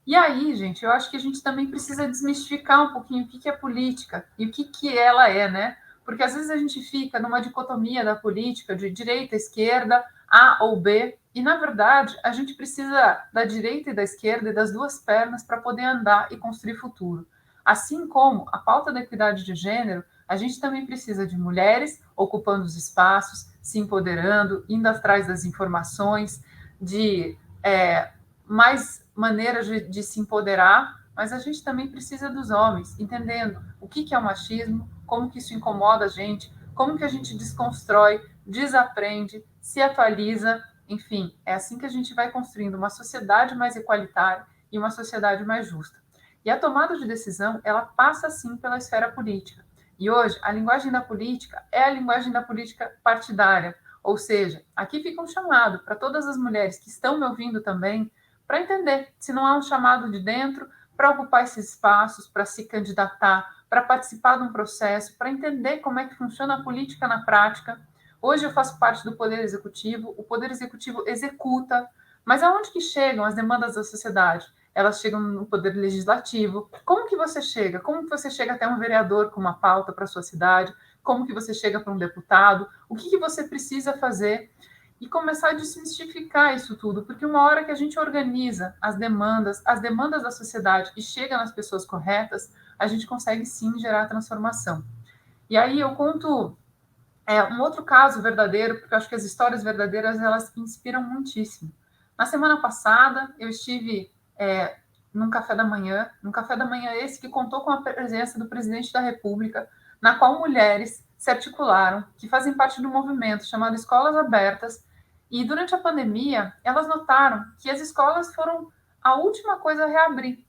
E aí, gente, eu acho que a gente também precisa desmistificar um pouquinho o que é política e o que ela é, né? Porque às vezes a gente fica numa dicotomia da política de direita, esquerda, A ou B, e na verdade a gente precisa da direita e da esquerda e das duas pernas para poder andar e construir futuro. Assim como a pauta da equidade de gênero, a gente também precisa de mulheres ocupando os espaços, se empoderando, indo atrás das informações, de mais maneiras de se empoderar, mas a gente também precisa dos homens, entendendo o que é o machismo, como que isso incomoda a gente, como que a gente desconstrói, desaprende, se atualiza, enfim, é assim que a gente vai construindo uma sociedade mais igualitária e uma sociedade mais justa. E a tomada de decisão, ela passa sim pela esfera política. E hoje, a linguagem da política é a linguagem da política partidária, ou seja, aqui fica um chamado para todas as mulheres que estão me ouvindo também, para entender se não há um chamado de dentro para ocupar esses espaços, para se candidatar, para participar de um processo, para entender como é que funciona a política na prática. Hoje eu faço parte do Poder Executivo, o Poder Executivo executa, mas aonde que chegam as demandas da sociedade? Elas chegam no Poder Legislativo. Como que você chega? Como que você chega até um vereador com uma pauta para a sua cidade? Como que você chega para um deputado? O que você precisa fazer? E começar a desmistificar isso tudo, porque uma hora que a gente organiza as demandas da sociedade e chega nas pessoas corretas, a gente consegue sim gerar transformação. E aí eu conto um outro caso verdadeiro, porque eu acho que as histórias verdadeiras, elas inspiram muitíssimo. Na semana passada, eu estive num café da manhã esse que contou com a presença do presidente da República, na qual mulheres se articularam, que fazem parte do movimento chamado Escolas Abertas, e durante a pandemia, elas notaram que as escolas foram a última coisa a reabrir.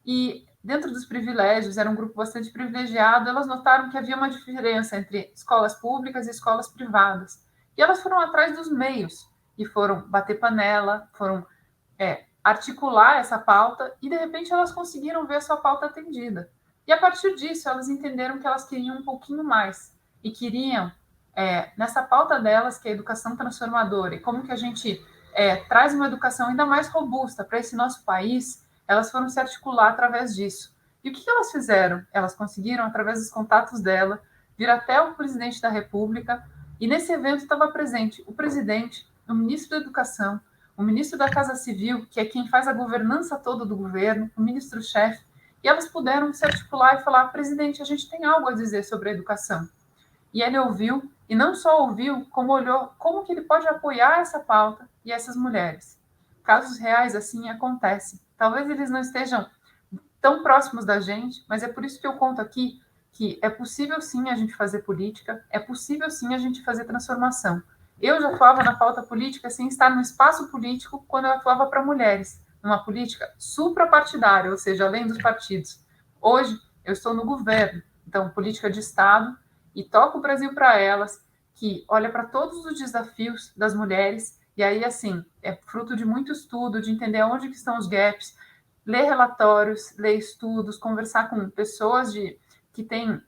E dentro dos privilégios, era um grupo bastante privilegiado, elas notaram que havia uma diferença entre escolas públicas e escolas privadas. E elas foram atrás dos meios, e foram bater panela, foram articular essa pauta, e de repente elas conseguiram ver a sua pauta atendida. E a partir disso, elas entenderam que elas queriam um pouquinho mais, e queriam, nessa pauta delas, que é a educação transformadora, e como que a gente traz uma educação ainda mais robusta para esse nosso país, elas foram se articular através disso. E o que elas fizeram? Elas conseguiram, através dos contatos dela, vir até o presidente da República, e nesse evento estava presente o presidente, o ministro da Educação, o ministro da Casa Civil, que é quem faz a governança toda do governo, o ministro-chefe, e elas puderam se articular e falar: presidente, a gente tem algo a dizer sobre a educação. E ele ouviu, e não só ouviu, como olhou como que ele pode apoiar essa pauta e essas mulheres. Casos reais assim acontecem. Talvez eles não estejam tão próximos da gente, mas é por isso que eu conto aqui que é possível sim a gente fazer política, é possível sim a gente fazer transformação. Eu já atuava na pauta política sem estar no espaço político quando eu atuava para mulheres, numa política suprapartidária, ou seja, além dos partidos. Hoje eu estou no governo, então política de Estado, e toco o Brasil para elas, que olha para todos os desafios das mulheres, e aí, assim, é fruto de muito estudo, de entender onde que estão os gaps, ler relatórios, ler estudos, conversar com pessoas que têm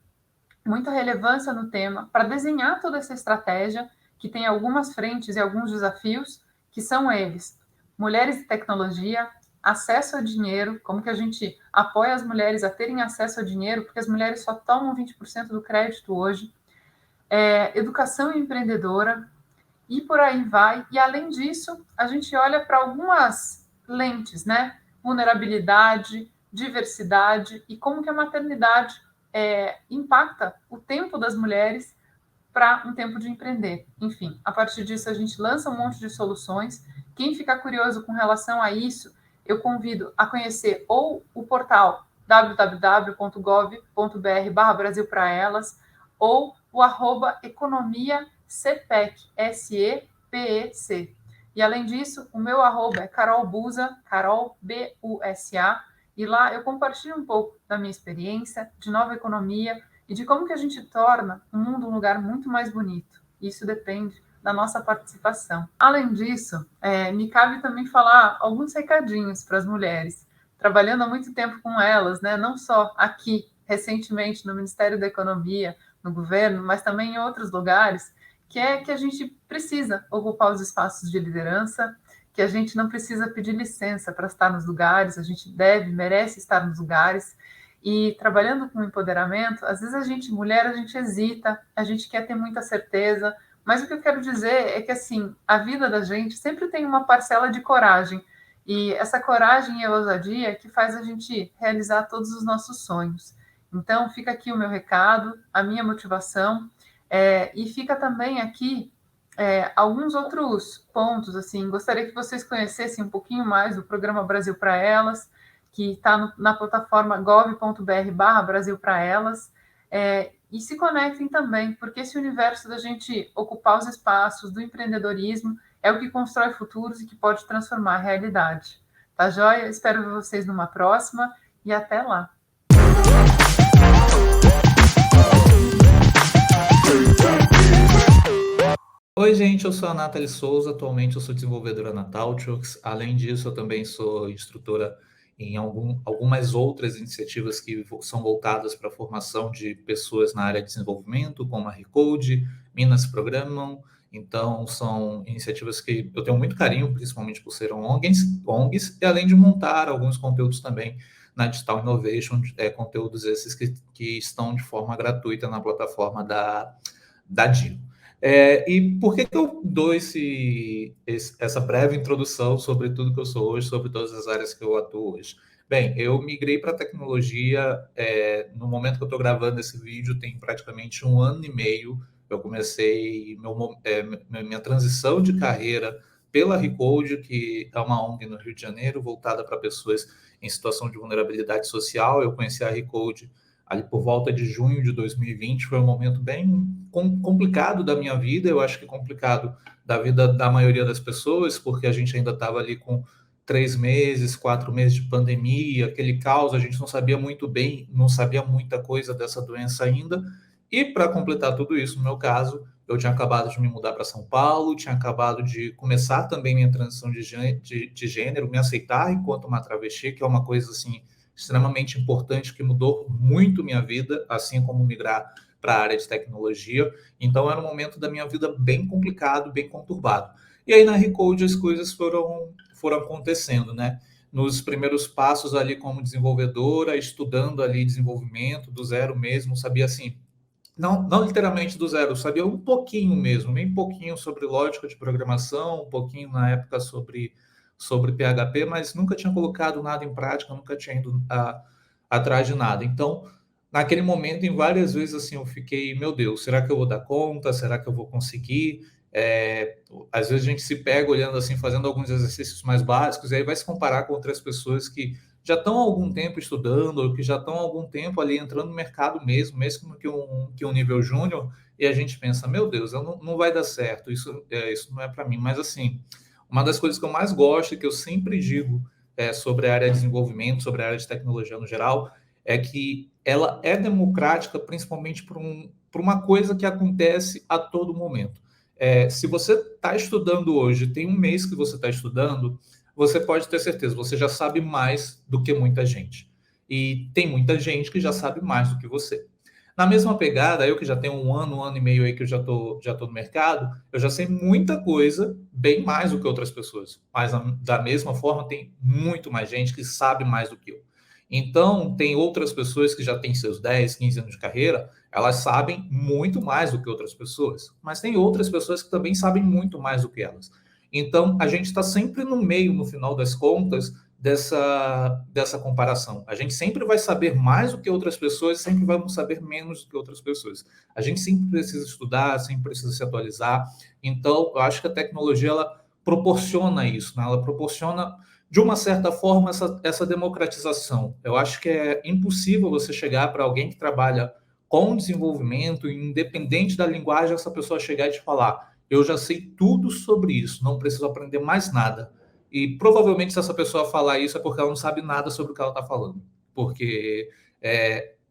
muita relevância no tema, para desenhar toda essa estratégia, que tem algumas frentes e alguns desafios, que são eles: mulheres e tecnologia, acesso a dinheiro, como que a gente apoia as mulheres a terem acesso a dinheiro, porque as mulheres só tomam 20% do crédito hoje, educação empreendedora, e por aí vai. E, além disso, a gente olha para algumas lentes, né? Vulnerabilidade, diversidade, e como que a maternidade impacta o tempo das mulheres para um tempo de empreender. Enfim, a partir disso, a gente lança um monte de soluções. Quem ficar curioso com relação a isso, eu convido a conhecer ou o portal www.gov.br/Brasil para Elas, ou o @economiacepec, SEPEC. E, além disso, o meu arroba é Carol Busa, Carol BUSA, e lá eu compartilho um pouco da minha experiência de nova economia e de como que a gente torna o mundo um lugar muito mais bonito. Isso depende da nossa participação. Além disso, me cabe também falar alguns recadinhos para as mulheres, trabalhando há muito tempo com elas, né? Não só aqui, recentemente, no Ministério da Economia, no governo, mas também em outros lugares, que é que a gente precisa ocupar os espaços de liderança, que a gente não precisa pedir licença para estar nos lugares, a gente merece estar nos lugares. E trabalhando com empoderamento, às vezes a gente, mulher, a gente hesita, a gente quer ter muita certeza, mas o que eu quero dizer é que, assim, a vida da gente sempre tem uma parcela de coragem, e essa coragem e a ousadia que faz a gente realizar todos os nossos sonhos. Então, fica aqui o meu recado, a minha motivação, e fica também aqui alguns outros pontos. Assim, gostaria que vocês conhecessem um pouquinho mais do programa Brasil para Elas, que está na plataforma gov.br/Brasil para Elas. e se conectem também, porque esse universo da gente ocupar os espaços do empreendedorismo é o que constrói futuros e que pode transformar a realidade. Tá joia? Espero ver vocês numa próxima e até lá! Oi, gente, eu sou a Nathalie Souza, atualmente eu sou desenvolvedora na Taltrux. Além disso, eu também sou instrutora em algumas outras iniciativas que são voltadas para a formação de pessoas na área de desenvolvimento, como a Recode, Minas Programam. Então, são iniciativas que eu tenho muito carinho, principalmente por serem ONGs, e além de montar alguns conteúdos também na Digital Innovation, conteúdos esses que estão de forma gratuita na plataforma da DIO. E por que eu dou essa breve introdução sobre tudo que eu sou hoje, sobre todas as áreas que eu atuo hoje? Bem, eu migrei para a tecnologia, no momento que eu estou gravando esse vídeo, tem praticamente 1 ano e meio. Eu comecei minha transição de carreira pela Recode, que é uma ONG no Rio de Janeiro, voltada para pessoas em situação de vulnerabilidade social. Eu conheci a Recode ali por volta de junho de 2020, foi um momento bem complicado da minha vida, eu acho que complicado da vida da maioria das pessoas, porque a gente ainda estava ali com 3 meses, 4 meses de pandemia, aquele caos, a gente não sabia muito bem, não sabia muita coisa dessa doença ainda, e para completar tudo isso, no meu caso, eu tinha acabado de me mudar para São Paulo, tinha acabado de começar também minha transição de gênero, me aceitar enquanto uma travesti, que é uma coisa assim, extremamente importante, que mudou muito minha vida, assim como migrar para a área de tecnologia. Então, era um momento da minha vida bem complicado, bem conturbado. E aí, na Recode, as coisas foram acontecendo, né? Nos primeiros passos ali como desenvolvedora, estudando ali desenvolvimento do zero mesmo, sabia assim, não literalmente do zero, sabia um pouquinho mesmo, bem pouquinho sobre lógica de programação, um pouquinho na época sobre PHP, mas nunca tinha colocado nada em prática, nunca tinha ido atrás de nada. Então, naquele momento, em várias vezes, assim, eu fiquei, meu Deus, será que eu vou dar conta? Será que eu vou conseguir? Às vezes a gente se pega olhando assim, fazendo alguns exercícios mais básicos, e aí vai se comparar com outras pessoas que já estão há algum tempo estudando, ou que já estão há algum tempo ali entrando no mercado mesmo que um nível júnior, e a gente pensa, meu Deus, não vai dar certo, isso não é para mim. Mas assim, uma das coisas que eu mais gosto e que eu sempre digo sobre a área de desenvolvimento, sobre a área de tecnologia no geral, é que ela é democrática principalmente por uma coisa que acontece a todo momento. Se você está estudando hoje, tem 1 mês que você está estudando, você pode ter certeza, você já sabe mais do que muita gente. E tem muita gente que já sabe mais do que você. Na mesma pegada, eu que já tenho 1 ano e meio aí que eu já tô no mercado, eu já sei muita coisa, bem mais do que outras pessoas. Mas da mesma forma, tem muito mais gente que sabe mais do que eu. Então, tem outras pessoas que já têm seus 10, 15 anos de carreira, elas sabem muito mais do que outras pessoas. Mas tem outras pessoas que também sabem muito mais do que elas. Então, a gente está sempre no meio, no final das contas, dessa comparação. A gente sempre vai saber mais do que outras pessoas, sempre vamos saber menos do que outras pessoas. A gente sempre precisa estudar, sempre precisa se atualizar. Então, eu acho que a tecnologia ela proporciona isso, né? Ela proporciona, de uma certa forma, essa democratização. Eu acho que é impossível você chegar para alguém que trabalha com desenvolvimento, independente da linguagem, essa pessoa chegar e te falar, eu já sei tudo sobre isso, não preciso aprender mais nada. E provavelmente se essa pessoa falar isso é porque ela não sabe nada sobre o que ela está falando. Porque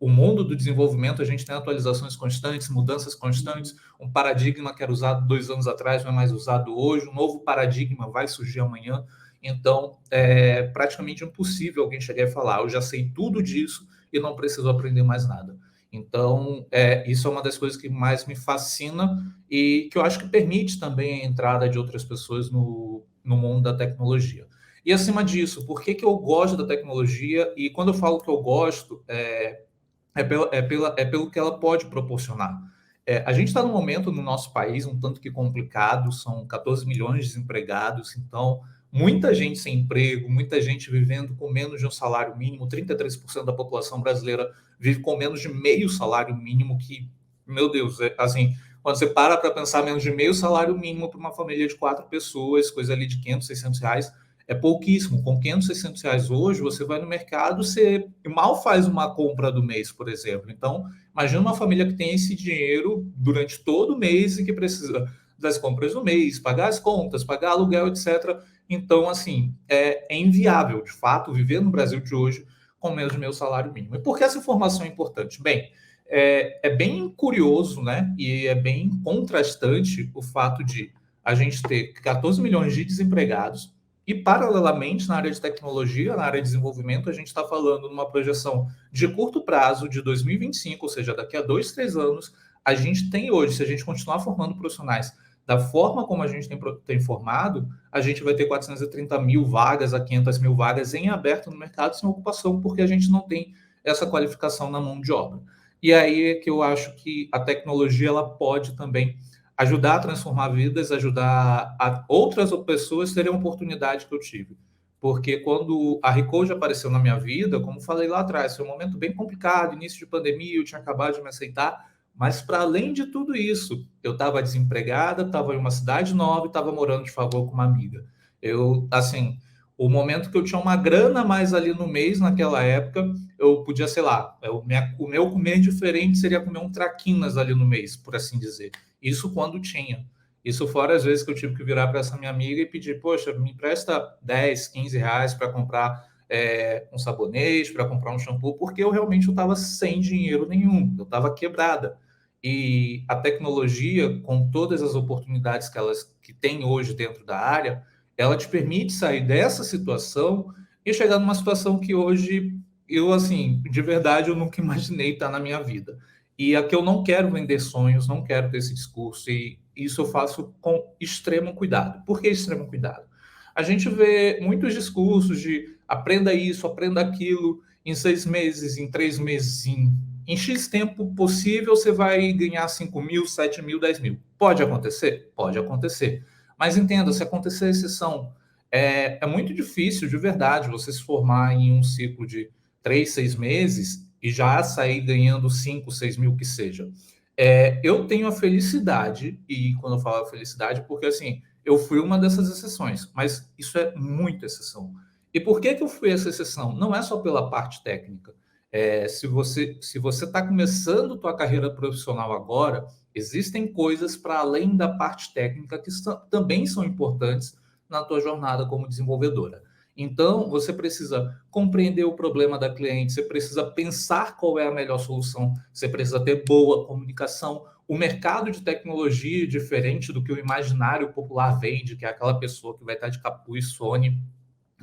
o mundo do desenvolvimento, a gente tem atualizações constantes, mudanças constantes, um paradigma que era usado 2 anos atrás não é mais usado hoje, um novo paradigma vai surgir amanhã. Então, é praticamente impossível alguém chegar e falar, eu já sei tudo disso e não preciso aprender mais nada. Então, isso é uma das coisas que mais me fascina e que eu acho que permite também a entrada de outras pessoas no mundo da tecnologia. E, acima disso, por que eu gosto da tecnologia? E quando eu falo que eu gosto, pelo que ela pode proporcionar. A gente está num momento no nosso país um tanto que complicado, são 14 milhões de desempregados, então muita gente sem emprego, muita gente vivendo com menos de um salário mínimo, 33% da população brasileira vive com menos de meio salário mínimo, que, meu Deus, assim, quando você para pensar menos de meio salário mínimo para uma família de 4 pessoas, coisa ali de 500, 600 reais, é pouquíssimo. Com 500, 600 reais hoje, você vai no mercado, você mal faz uma compra do mês, por exemplo. Então, imagina uma família que tem esse dinheiro durante todo o mês e que precisa das compras do mês, pagar as contas, pagar aluguel, etc. Então, assim, é inviável, de fato, viver no Brasil de hoje com menos do meu salário mínimo. E por que essa informação é importante? Bem, é bem curioso, né? E é bem contrastante o fato de a gente ter 14 milhões de desempregados e, paralelamente, na área de tecnologia, na área de desenvolvimento, a gente está falando numa projeção de curto prazo, de 2025, ou seja, daqui a 2, 3 anos, a gente tem hoje, se a gente continuar formando profissionais da forma como a gente tem formado, a gente vai ter 430 mil vagas a 500 mil vagas em aberto no mercado sem ocupação, porque a gente não tem essa qualificação na mão de obra. E aí é que eu acho que a tecnologia ela pode também ajudar a transformar vidas, ajudar a outras pessoas terem a oportunidade que eu tive. Porque quando a Recode apareceu na minha vida, como falei lá atrás, foi um momento bem complicado, início de pandemia, eu tinha acabado de me aceitar, mas para além de tudo isso, eu estava desempregada, estava em uma cidade nova e estava morando de favor com uma amiga. Eu, assim, o momento que eu tinha uma grana mais ali no mês, naquela época, eu podia, sei lá, o meu comer diferente seria comer um traquinas ali no mês, por assim dizer. Isso quando tinha. Isso fora as vezes que eu tive que virar para essa minha amiga e pedir, poxa, me empresta 10, 15 reais para comprar um sabonete, para comprar um shampoo, porque eu realmente estava sem dinheiro nenhum, eu estava quebrada. E a tecnologia, com todas as oportunidades que tem hoje dentro da área, ela te permite sair dessa situação e chegar numa situação que hoje eu, assim, de verdade, eu nunca imaginei estar na minha vida. E aqui eu não quero vender sonhos, não quero ter esse discurso, e isso eu faço com extremo cuidado. Por que extremo cuidado? A gente vê muitos discursos de aprenda isso, aprenda aquilo, em 6 meses, em 3 meses, em X tempo possível, você vai ganhar 5 mil, 7 mil, 10 mil. Pode acontecer? Pode acontecer. Mas entenda, se acontecer exceção, é muito difícil, de verdade, você se formar em um ciclo de 3, 6 meses e já sair ganhando 5, 6 mil que seja. Eu tenho a felicidade, e quando eu falo felicidade, porque assim, eu fui uma dessas exceções, mas isso é muita exceção. E por que eu fui essa exceção? Não é só pela parte técnica. Se você está começando a tua carreira profissional agora, existem coisas para além da parte técnica que também são importantes na tua jornada como desenvolvedora. Então, você precisa compreender o problema da cliente, você precisa pensar qual é a melhor solução, você precisa ter boa comunicação. O mercado de tecnologia é diferente do que o imaginário popular vende, que é aquela pessoa que vai estar de capuz Sony,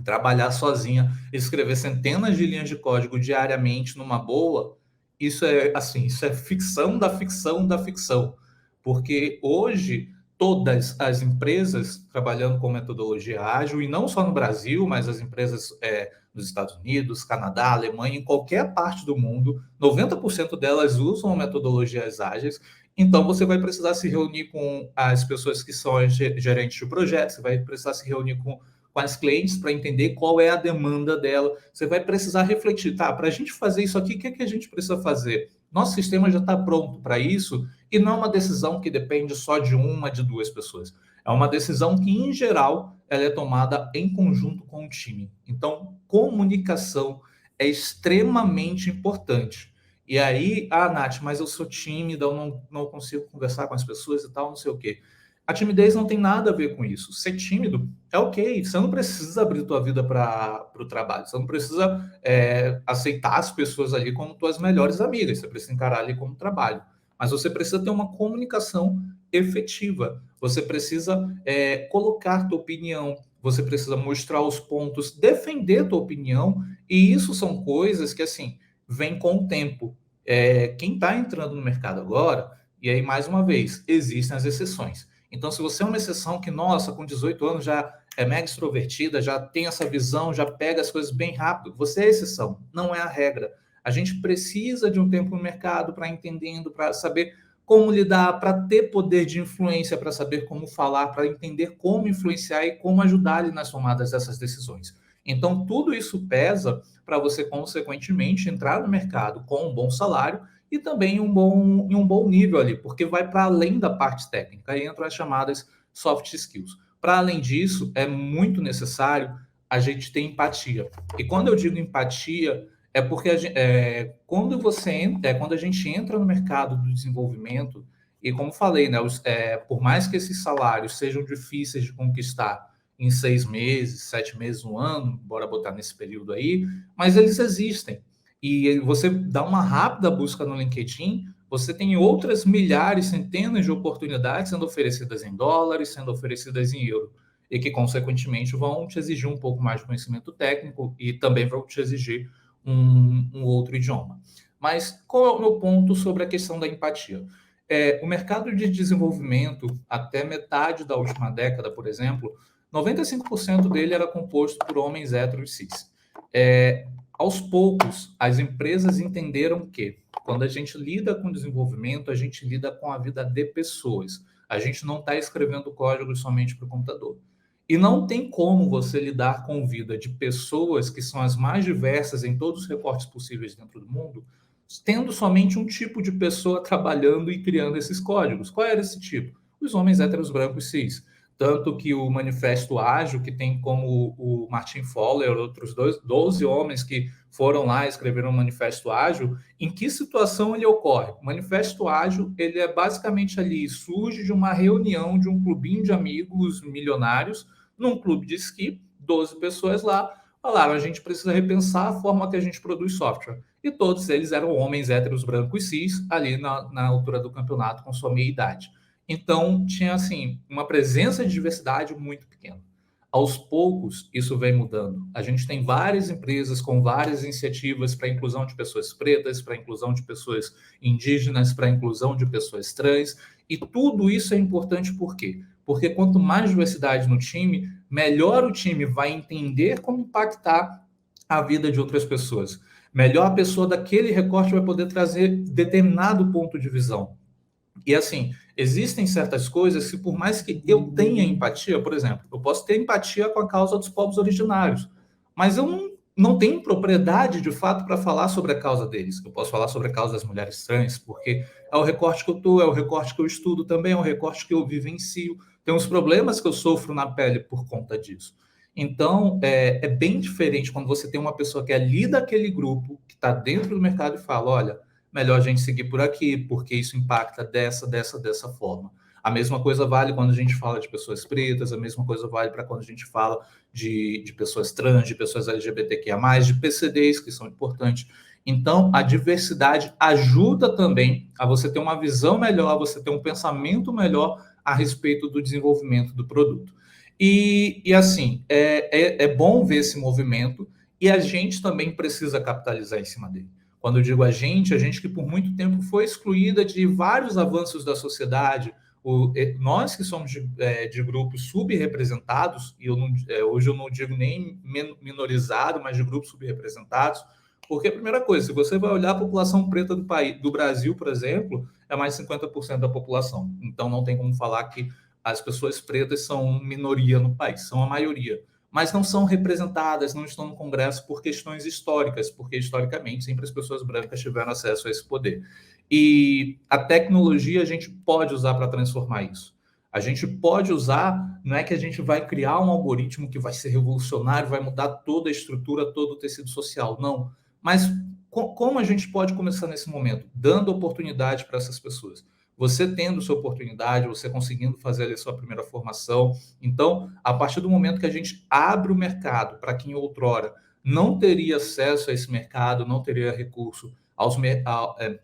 trabalhar sozinha, escrever centenas de linhas de código diariamente numa boa. Isso é ficção da ficção da ficção. Porque hoje todas as empresas trabalhando com metodologia ágil, e não só no Brasil, mas as empresas nos Estados Unidos, Canadá, Alemanha, em qualquer parte do mundo, 90% delas usam metodologias ágeis. Então, você vai precisar se reunir com as pessoas que são gerentes de projetos, você vai precisar se reunir com as clientes para entender qual é a demanda dela. Você vai precisar refletir, tá, para a gente fazer isso aqui, o que é que a gente precisa fazer? Nosso sistema já está pronto para isso, e não é uma decisão que depende só de uma, de duas pessoas. É uma decisão que, em geral, ela é tomada em conjunto com o time. Então, comunicação é extremamente importante. E aí, Nath, mas eu sou tímida, eu não consigo conversar com as pessoas e tal, não sei o quê. A timidez não tem nada a ver com isso. Ser tímido é ok. Você não precisa abrir tua vida para o trabalho. Você não precisa aceitar as pessoas ali como tuas melhores amigas. Você precisa encarar ali como trabalho. Mas você precisa ter uma comunicação efetiva. Você precisa colocar tua opinião. Você precisa mostrar os pontos, defender tua opinião. E isso são coisas que, assim, vêm com o tempo. Quem está entrando no mercado agora, e aí, mais uma vez, existem as exceções. Então, se você é uma exceção que, nossa, com 18 anos já é mega extrovertida, já tem essa visão, já pega as coisas bem rápido, você é a exceção, não é a regra. A gente precisa de um tempo no mercado para entendendo, para saber como lidar, para ter poder de influência, para saber como falar, para entender como influenciar e como ajudar ali nas tomadas dessas decisões. Então, tudo isso pesa para você, consequentemente, entrar no mercado com um bom salário e também em um bom nível ali, porque vai para além da parte técnica, aí entram as chamadas soft skills. Para além disso, é muito necessário a gente tem empatia. E quando eu digo empatia, é porque quando a gente entra no mercado do desenvolvimento, e como falei, né, por mais que esses salários sejam difíceis de conquistar em 6 meses, 7 meses, um ano, bora botar nesse período aí, mas eles existem. E você dá uma rápida busca no LinkedIn, você tem outras milhares, centenas de oportunidades sendo oferecidas em dólares, sendo oferecidas em euro, e que, consequentemente, vão te exigir um pouco mais de conhecimento técnico e também vão te exigir um outro idioma. Mas qual é o meu ponto sobre a questão da empatia? O mercado de desenvolvimento, até metade da última década, por exemplo, 95% dele era composto por homens héteros cis. Aos poucos, as empresas entenderam que, quando a gente lida com desenvolvimento, a gente lida com a vida de pessoas. A gente não está escrevendo código somente para o computador. E não tem como você lidar com a vida de pessoas que são as mais diversas em todos os recortes possíveis dentro do mundo, tendo somente um tipo de pessoa trabalhando e criando esses códigos. Qual era esse tipo? Os homens héteros brancos cis. Tanto que o Manifesto Ágil, que tem como o Martin Fowler, outros 12 homens que foram lá e escreveram o Manifesto Ágil, em que situação ele ocorre? O Manifesto Ágil, ele é basicamente ali, surge de uma reunião de um clubinho de amigos milionários, num clube de esqui, 12 pessoas lá, falaram, a gente precisa repensar a forma que a gente produz software. E todos eles eram homens héteros brancos cis, ali na altura do campeonato, com sua meia-idade. Então, tinha, assim, uma presença de diversidade muito pequena. Aos poucos, isso vem mudando. A gente tem várias empresas com várias iniciativas para a inclusão de pessoas pretas, para a inclusão de pessoas indígenas, para a inclusão de pessoas trans, e tudo isso é importante por quê? Porque quanto mais diversidade no time, melhor o time vai entender como impactar a vida de outras pessoas. Melhor a pessoa daquele recorte vai poder trazer determinado ponto de visão. E assim, existem certas coisas que, por mais que eu tenha empatia, por exemplo, eu posso ter empatia com a causa dos povos originários, mas eu não tenho propriedade, de fato, para falar sobre a causa deles. Eu posso falar sobre a causa das mulheres trans, porque é o recorte que eu estou, é o recorte que eu estudo também, é o recorte que eu vivencio. Tem uns problemas que eu sofro na pele por conta disso. Então, é bem diferente quando você tem uma pessoa que é ali daquele grupo, que está dentro do mercado e fala, olha, melhor a gente seguir por aqui, porque isso impacta dessa forma. A mesma coisa vale quando a gente fala de pessoas pretas, a mesma coisa vale para quando a gente fala de pessoas trans, de pessoas LGBTQIA+, de PCDs, que são importantes. Então, a diversidade ajuda também a você ter uma visão melhor, a você ter um pensamento melhor a respeito do desenvolvimento do produto. E assim, é bom ver esse movimento e a gente também precisa capitalizar em cima dele. Quando eu digo a gente que por muito tempo foi excluída de vários avanços da sociedade, nós que somos de grupos subrepresentados, e hoje eu não digo nem minorizado, mas de grupos subrepresentados, porque a primeira coisa, se você vai olhar a população preta do Brasil, por exemplo, é mais de 50% da população. Então não tem como falar que as pessoas pretas são minoria no país, são a maioria. Mas não são representadas, não estão no Congresso por questões históricas, porque historicamente sempre as pessoas brancas tiveram acesso a esse poder. E a tecnologia a gente pode usar para transformar isso. A gente pode usar, não é que a gente vai criar um algoritmo que vai ser revolucionário, vai mudar toda a estrutura, todo o tecido social, não. Mas como a gente pode começar nesse momento? Dando oportunidade para essas pessoas. Você tendo sua oportunidade, você conseguindo fazer ali sua primeira formação. Então, a partir do momento que a gente abre o mercado para quem outrora não teria acesso a esse mercado, não teria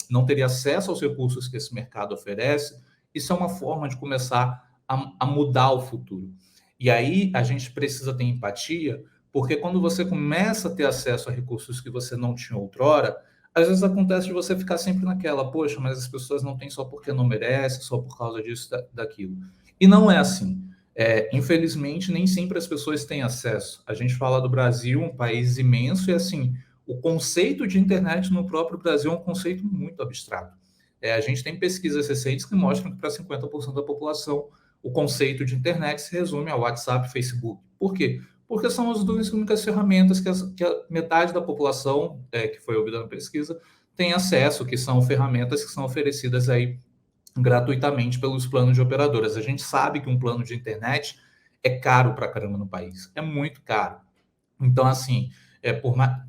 não teria acesso aos recursos que esse mercado oferece, isso é uma forma de começar a mudar o futuro. E aí a gente precisa ter empatia, porque quando você começa a ter acesso a recursos que você não tinha outrora, às vezes acontece de você ficar sempre naquela, poxa, mas as pessoas não têm só porque não merecem, só por causa disso, daquilo. E não é assim. Infelizmente, nem sempre as pessoas têm acesso. A gente fala do Brasil, um país imenso, e assim, o conceito de internet no próprio Brasil é um conceito muito abstrato. A gente tem pesquisas recentes que mostram que para 50% da população, o conceito de internet se resume ao WhatsApp e Facebook. Por quê? Porque são as duas únicas ferramentas que a metade da população, que foi ouvida na pesquisa, tem acesso, que são ferramentas que são oferecidas aí gratuitamente pelos planos de operadoras. A gente sabe que um plano de internet é caro para caramba no país, é muito caro. Então, assim,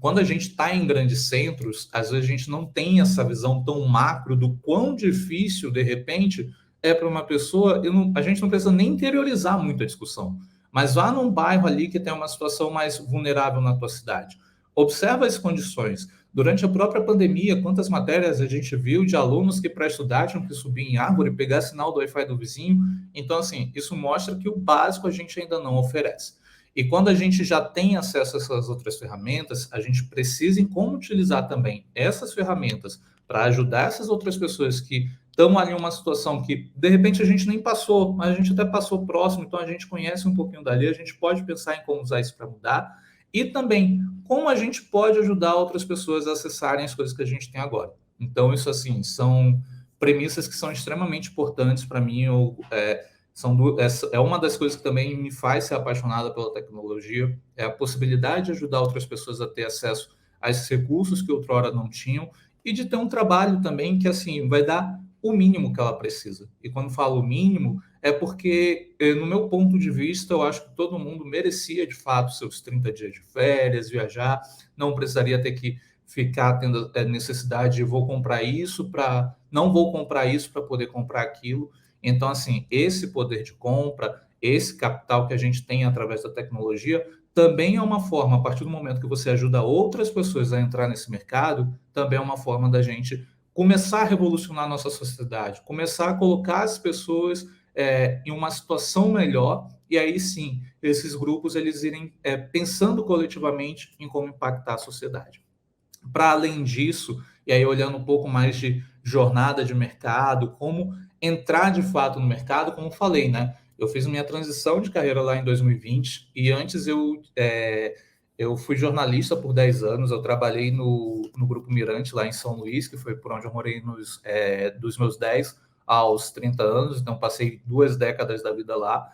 quando a gente está em grandes centros, às vezes a gente não tem essa visão tão macro do quão difícil, de repente, é para uma pessoa. A gente não precisa nem interiorizar muito a discussão, mas vá num bairro ali que tem uma situação mais vulnerável na tua cidade. Observa as condições. Durante a própria pandemia, quantas matérias a gente viu de alunos que para estudar tinham que subir em árvore, pegar sinal do Wi-Fi do vizinho. Então, assim, isso mostra que o básico a gente ainda não oferece. E quando a gente já tem acesso a essas outras ferramentas, a gente precisa em como utilizar também essas ferramentas para ajudar essas outras pessoas que estão ali em uma situação que, de repente, a gente nem passou, mas a gente até passou próximo, então a gente conhece um pouquinho dali, a gente pode pensar em como usar isso para mudar, e também como a gente pode ajudar outras pessoas a acessarem as coisas que a gente tem agora. Então, isso, assim, são premissas que são extremamente importantes para mim. É uma das coisas que também me faz ser apaixonada pela tecnologia, é a possibilidade de ajudar outras pessoas a ter acesso a esses recursos que outrora não tinham, e de ter um trabalho também que, assim, vai dar o mínimo que ela precisa. E quando falo mínimo, é porque, no meu ponto de vista, eu acho que todo mundo merecia, de fato, seus 30 dias de férias, viajar, não precisaria ter que ficar tendo necessidade de não vou comprar isso para poder comprar aquilo. Então, assim, esse poder de compra, esse capital que a gente tem através da tecnologia, também é uma forma, a partir do momento que você ajuda outras pessoas a entrar nesse mercado, também é uma forma da gente começar a revolucionar a nossa sociedade, começar a colocar as pessoas em uma situação melhor, e aí sim, esses grupos eles irem pensando coletivamente em como impactar a sociedade. Para além disso, e aí olhando um pouco mais de jornada de mercado, como entrar de fato no mercado, como falei, né? Eu fiz minha transição de carreira lá em 2020 e antes eu fui jornalista por 10 anos, eu trabalhei no Grupo Mirante lá em São Luís, que foi por onde eu morei dos meus 10 aos 30 anos, então passei 2 décadas da vida lá.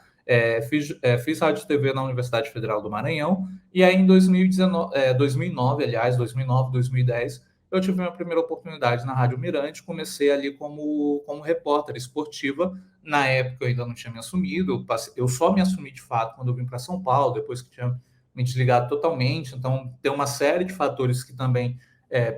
Fiz rádio e TV na Universidade Federal do Maranhão, e aí em 2009, 2010, eu tive minha primeira oportunidade na Rádio Mirante, comecei ali como repórter esportiva. Na época eu ainda não tinha me assumido, eu só me assumi de fato quando eu vim para São Paulo, depois que tinha me desligado totalmente. Então tem uma série de fatores que também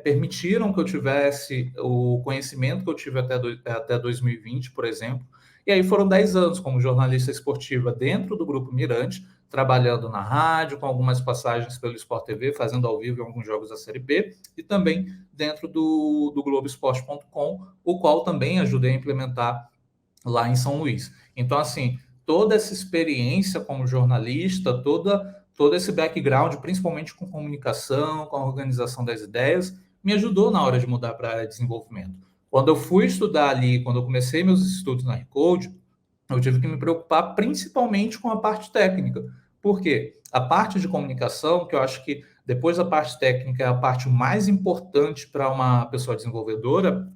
permitiram que eu tivesse o conhecimento que eu tive até 2020, por exemplo. E aí foram 10 anos como jornalista esportiva dentro do Grupo Mirante, trabalhando na rádio, com algumas passagens pelo Sport TV, fazendo ao vivo em alguns jogos da Série B, e também dentro do Globoesporte.com, o qual também ajudei a implementar lá em São Luís. Então, assim, toda essa experiência como jornalista, todo esse background, principalmente com comunicação, com a organização das ideias, me ajudou na hora de mudar para a área de desenvolvimento. Quando eu fui estudar ali, quando eu comecei meus estudos na Recode, eu tive que me preocupar principalmente com a parte técnica. Por quê? A parte de comunicação, que eu acho que depois da parte técnica é a parte mais importante para uma pessoa desenvolvedora,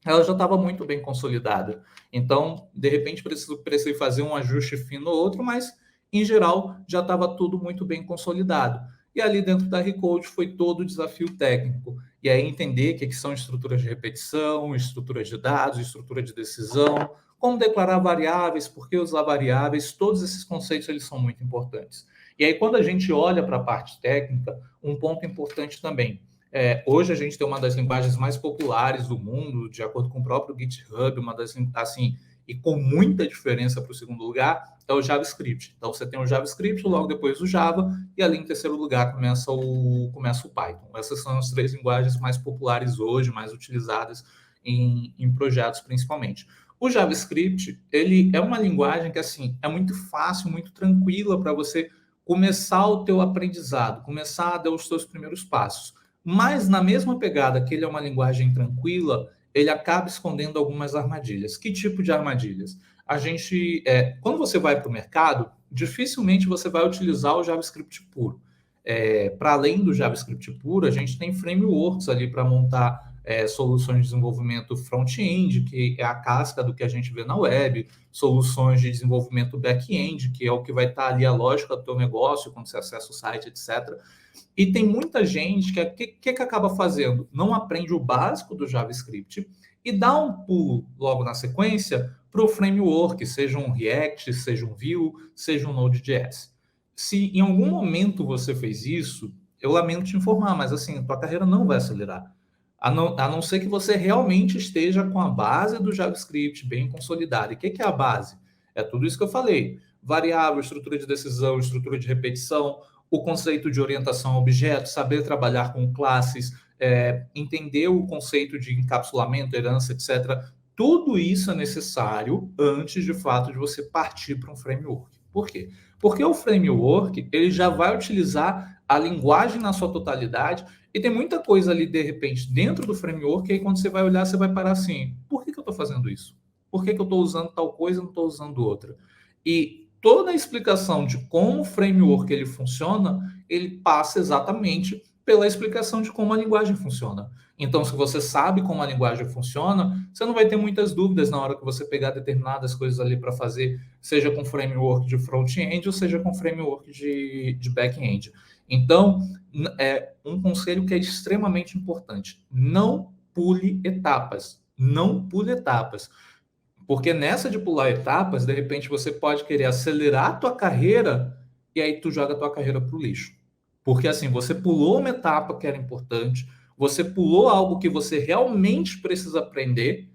ela já estava muito bem consolidada. Então, de repente, precisei fazer um ajuste fino ou outro, mas, em geral, já estava tudo muito bem consolidado. E ali dentro da Recode foi todo o desafio técnico. E aí entender o que são estruturas de repetição, estruturas de dados, estrutura de decisão, como declarar variáveis, por que usar variáveis, todos esses conceitos eles são muito importantes. E aí, quando a gente olha para a parte técnica, um ponto importante também. Hoje a gente tem uma das linguagens mais populares do mundo, de acordo com o próprio GitHub, uma das, assim, e com muita diferença para o segundo lugar, é o JavaScript. Então, você tem o JavaScript, logo depois o Java, e ali em terceiro lugar começa o Python. Essas são as 3 linguagens mais populares hoje, mais utilizadas em projetos principalmente. O JavaScript, ele é uma linguagem que, assim, é muito fácil, muito tranquila para você começar o teu aprendizado, começar a dar os seus primeiros passos. Mas, na mesma pegada que ele é uma linguagem tranquila, ele acaba escondendo algumas armadilhas. Que tipo de armadilhas? Quando você vai para o mercado, dificilmente você vai utilizar o JavaScript puro. Para além do JavaScript puro, a gente tem frameworks ali para montar soluções de desenvolvimento front-end, que é a casca do que a gente vê na web, soluções de desenvolvimento back-end, que é o que vai estar ali a lógica do teu negócio, quando você acessa o site, etc. E tem muita gente que acaba fazendo? Não aprende o básico do JavaScript e dá um pulo logo na sequência para o framework, seja um React, seja um Vue, seja um Node.js. se em algum momento você fez isso, eu lamento te informar, mas assim, a tua carreira não vai acelerar. A não ser que você realmente esteja com a base do JavaScript bem consolidada. E o que é a base? É tudo isso que eu falei. Variável, estrutura de decisão, estrutura de repetição, o conceito de orientação a objetos, saber trabalhar com classes, entender o conceito de encapsulamento, herança, etc. Tudo isso é necessário antes, de fato, de você partir para um framework. Por quê? Porque o framework ele já vai utilizar a linguagem na sua totalidade e tem muita coisa ali, de repente, dentro do framework, e aí quando você vai olhar, você vai parar assim, por que eu estou fazendo isso? Por que eu estou usando tal coisa e não estou usando outra? E toda a explicação de como o framework ele funciona, ele passa exatamente pela explicação de como a linguagem funciona. Então, se você sabe como a linguagem funciona, você não vai ter muitas dúvidas na hora que você pegar determinadas coisas ali para fazer, seja com framework de front-end ou seja com framework de back-end. Então, é um conselho que é extremamente importante. Não pule etapas. Não pule etapas. Porque nessa de pular etapas, de repente você pode querer acelerar a tua carreira e aí tu joga a tua carreira para o lixo. Porque assim, você pulou uma etapa que era importante, você pulou algo que você realmente precisa aprender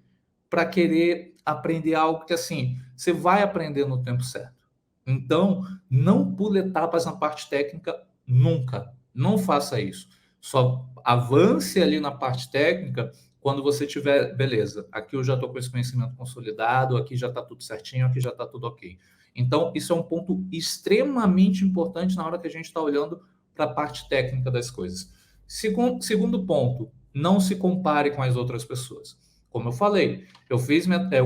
para querer aprender algo que assim, você vai aprender no tempo certo. Então, não pule etapas na parte técnica nunca. Não faça isso. Só avance ali na parte técnica quando você tiver, beleza, aqui eu já estou com esse conhecimento consolidado, aqui já está tudo certinho, aqui já está tudo ok. Então, isso é um ponto extremamente importante na hora que a gente está olhando para a parte técnica das coisas. Segundo ponto, não se compare com as outras pessoas. Como eu falei, eu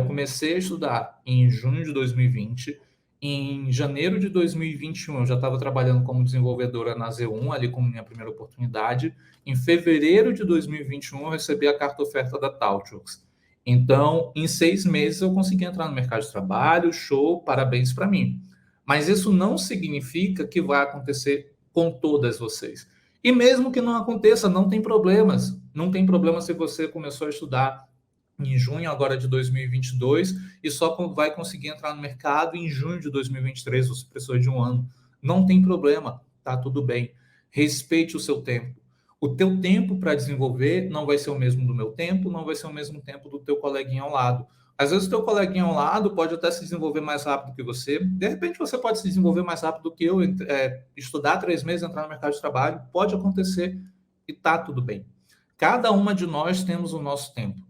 comecei a estudar em junho de 2020, em janeiro de 2021 eu já estava trabalhando como desenvolvedora na Z1, ali como minha primeira oportunidade. Em fevereiro de 2021 eu recebi a carta oferta da Tautworks. Então, em 6 meses eu consegui entrar no mercado de trabalho, show, parabéns para mim. Mas isso não significa que vai acontecer com todas vocês. E mesmo que não aconteça, não tem problemas. Não tem problema se você começou a estudar em junho agora de 2022 e só vai conseguir entrar no mercado em junho de 2023, você precisou de um ano. Não tem problema, tá tudo bem. Respeite o seu tempo. O teu tempo para desenvolver não vai ser o mesmo do meu tempo, não vai ser o mesmo tempo do teu coleguinha ao lado. Às vezes o teu coleguinha ao lado pode até se desenvolver mais rápido que você. De repente você pode se desenvolver mais rápido que eu, estudar 3 meses, entrar no mercado de trabalho, pode acontecer e tá tudo bem. Cada uma de nós temos o nosso tempo.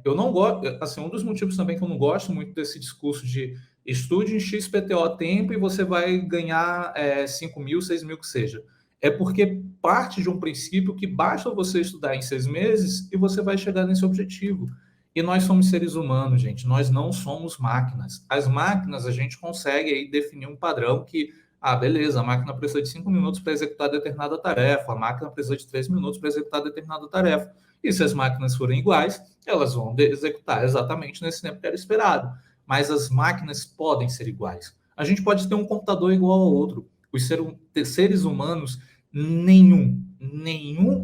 Eu não gosto, assim, um dos motivos também que eu não gosto muito desse discurso de estude em XPTO tempo e você vai ganhar 5 mil, 6 mil que seja. É porque parte de um princípio que basta você estudar em 6 meses e você vai chegar nesse objetivo. E nós somos seres humanos, gente, nós não somos máquinas. As máquinas, a gente consegue aí definir um padrão que, beleza, a máquina precisa de 5 minutos para executar determinada tarefa, a máquina precisa de 3 minutos para executar determinada tarefa. E se as máquinas forem iguais, elas vão executar exatamente nesse tempo que era esperado. Mas as máquinas podem ser iguais. A gente pode ter um computador igual ao outro. Os seres humanos, nenhum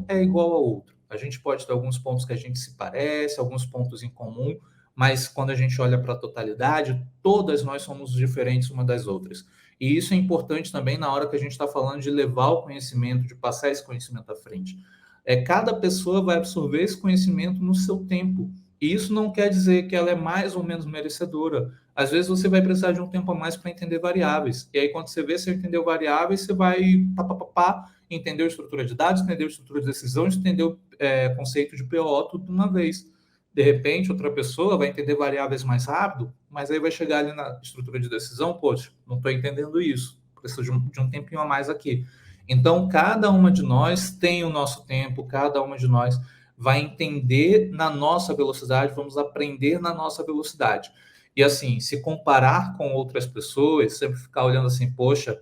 é igual ao outro. A gente pode ter alguns pontos que a gente se parece, alguns pontos em comum, mas quando a gente olha para a totalidade, todas nós somos diferentes uma das outras. E isso é importante também na hora que a gente está falando de levar o conhecimento, de passar esse conhecimento à frente. Cada pessoa vai absorver esse conhecimento no seu tempo. E isso não quer dizer que ela é mais ou menos merecedora. Às vezes você vai precisar de um tempo a mais para entender variáveis. E aí, quando você vê, você entendeu variáveis, você vai entender a estrutura de dados, entender a estrutura de decisão, entender o conceito de PO tudo de uma vez. De repente, outra pessoa vai entender variáveis mais rápido, mas aí vai chegar ali na estrutura de decisão, poxa, não estou entendendo isso. Preciso de um tempinho a mais aqui. Então, cada uma de nós tem o nosso tempo, cada uma de nós vai entender na nossa velocidade, vamos aprender na nossa velocidade. E assim, se comparar com outras pessoas, sempre ficar olhando assim, poxa,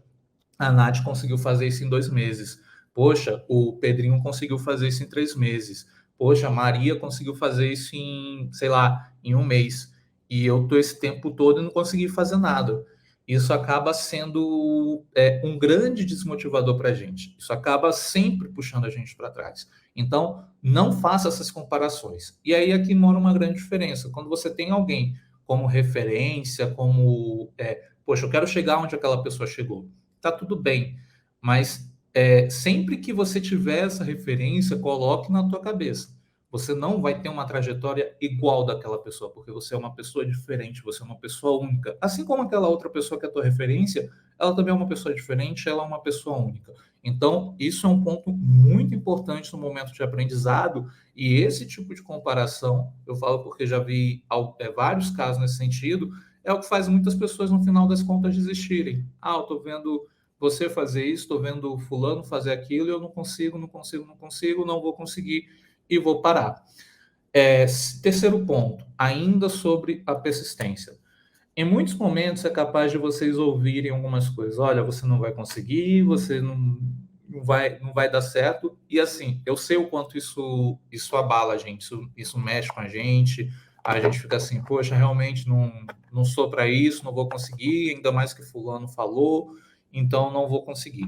a Nath conseguiu fazer isso em 2 meses. Poxa, o Pedrinho conseguiu fazer isso em 3 meses. Poxa, a Maria conseguiu fazer isso em, sei lá, em 1 mês. E eu estou esse tempo todo e não consegui fazer nada. Isso acaba sendo um grande desmotivador para a gente. Isso acaba sempre puxando a gente para trás. Então, não faça essas comparações. E aí aqui mora uma grande diferença. Quando você tem alguém como referência, como, poxa, eu quero chegar onde aquela pessoa chegou. tá tudo bem. Mas sempre que você tiver essa referência, coloque na tua cabeça. Você não vai ter uma trajetória igual daquela pessoa, porque você é uma pessoa diferente, você é uma pessoa única. Assim como aquela outra pessoa que é a tua referência, ela também é uma pessoa diferente, ela é uma pessoa única. Então, isso é um ponto muito importante no momento de aprendizado, e esse tipo de comparação, eu falo porque já vi vários casos nesse sentido, é o que faz muitas pessoas, no final das contas, desistirem. Eu estou vendo você fazer isso, estou vendo fulano fazer aquilo, e eu não consigo, não vou conseguir, e vou parar. Terceiro ponto, ainda sobre a persistência. Em muitos momentos é capaz de vocês ouvirem algumas coisas. Olha, você não vai conseguir, você não vai dar certo. E assim, eu sei o quanto isso abala a gente, isso mexe com a gente fica assim, poxa, realmente não sou para isso, não vou conseguir, ainda mais que fulano falou, então não vou conseguir.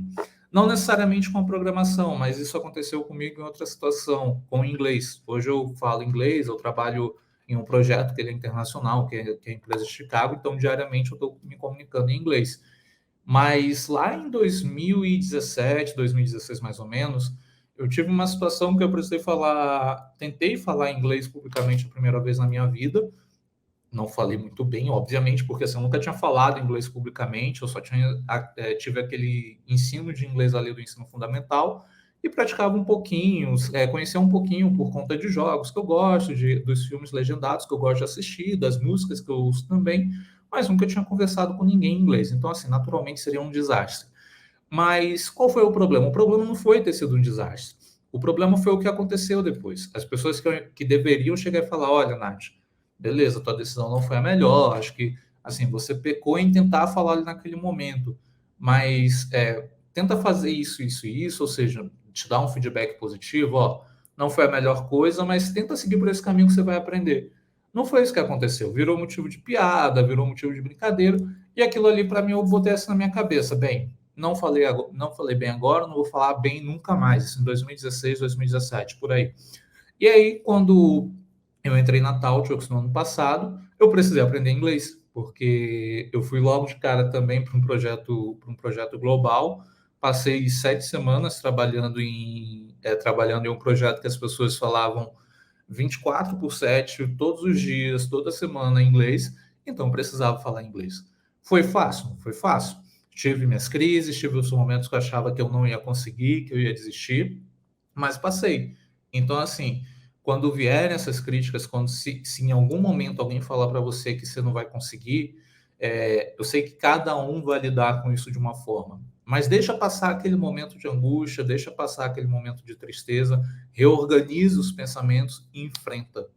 Não necessariamente com a programação, mas isso aconteceu comigo em outra situação, com o inglês. Hoje eu falo inglês, eu trabalho em um projeto que ele é internacional, que é a empresa de Chicago, então diariamente eu estou me comunicando em inglês. Mas lá em 2017, 2016 mais ou menos, eu tive uma situação que eu tentei falar inglês publicamente a primeira vez na minha vida. Não falei muito bem, obviamente, porque assim, eu nunca tinha falado inglês publicamente, eu só tive aquele ensino de inglês ali do ensino fundamental e praticava um pouquinho, conhecia um pouquinho por conta de jogos que eu gosto, dos filmes legendados que eu gosto de assistir, das músicas que eu ouço também, mas nunca tinha conversado com ninguém em inglês. Então, assim, naturalmente seria um desastre. Mas qual foi o problema? O problema não foi ter sido um desastre. O problema foi o que aconteceu depois. As pessoas que deveriam chegar e falar, olha, Nath, beleza, tua decisão não foi a melhor, acho que assim, você pecou em tentar falar ali naquele momento, mas tenta fazer isso, ou seja, te dar um feedback positivo, ó, não foi a melhor coisa, mas tenta seguir por esse caminho que você vai aprender. Não foi isso que aconteceu, virou motivo de piada, virou motivo de brincadeira, e aquilo ali para mim eu botei essa na minha cabeça, bem, não falei bem agora, não vou falar bem nunca mais, isso em 2016, 2017, por aí. E aí, quando eu entrei na Taltworks no ano passado, eu precisei aprender inglês, porque eu fui logo de cara também para um projeto global. Passei 7 semanas trabalhando em um projeto que as pessoas falavam 24/7, todos os dias, toda semana em inglês, então precisava falar inglês. Foi fácil? Não foi fácil. Tive minhas crises, tive os momentos que eu achava que eu não ia conseguir, que eu ia desistir, mas passei. Então, assim, quando vierem essas críticas, se em algum momento alguém falar para você que você não vai conseguir, eu sei que cada um vai lidar com isso de uma forma, mas deixa passar aquele momento de angústia, deixa passar aquele momento de tristeza, reorganiza os pensamentos e enfrenta.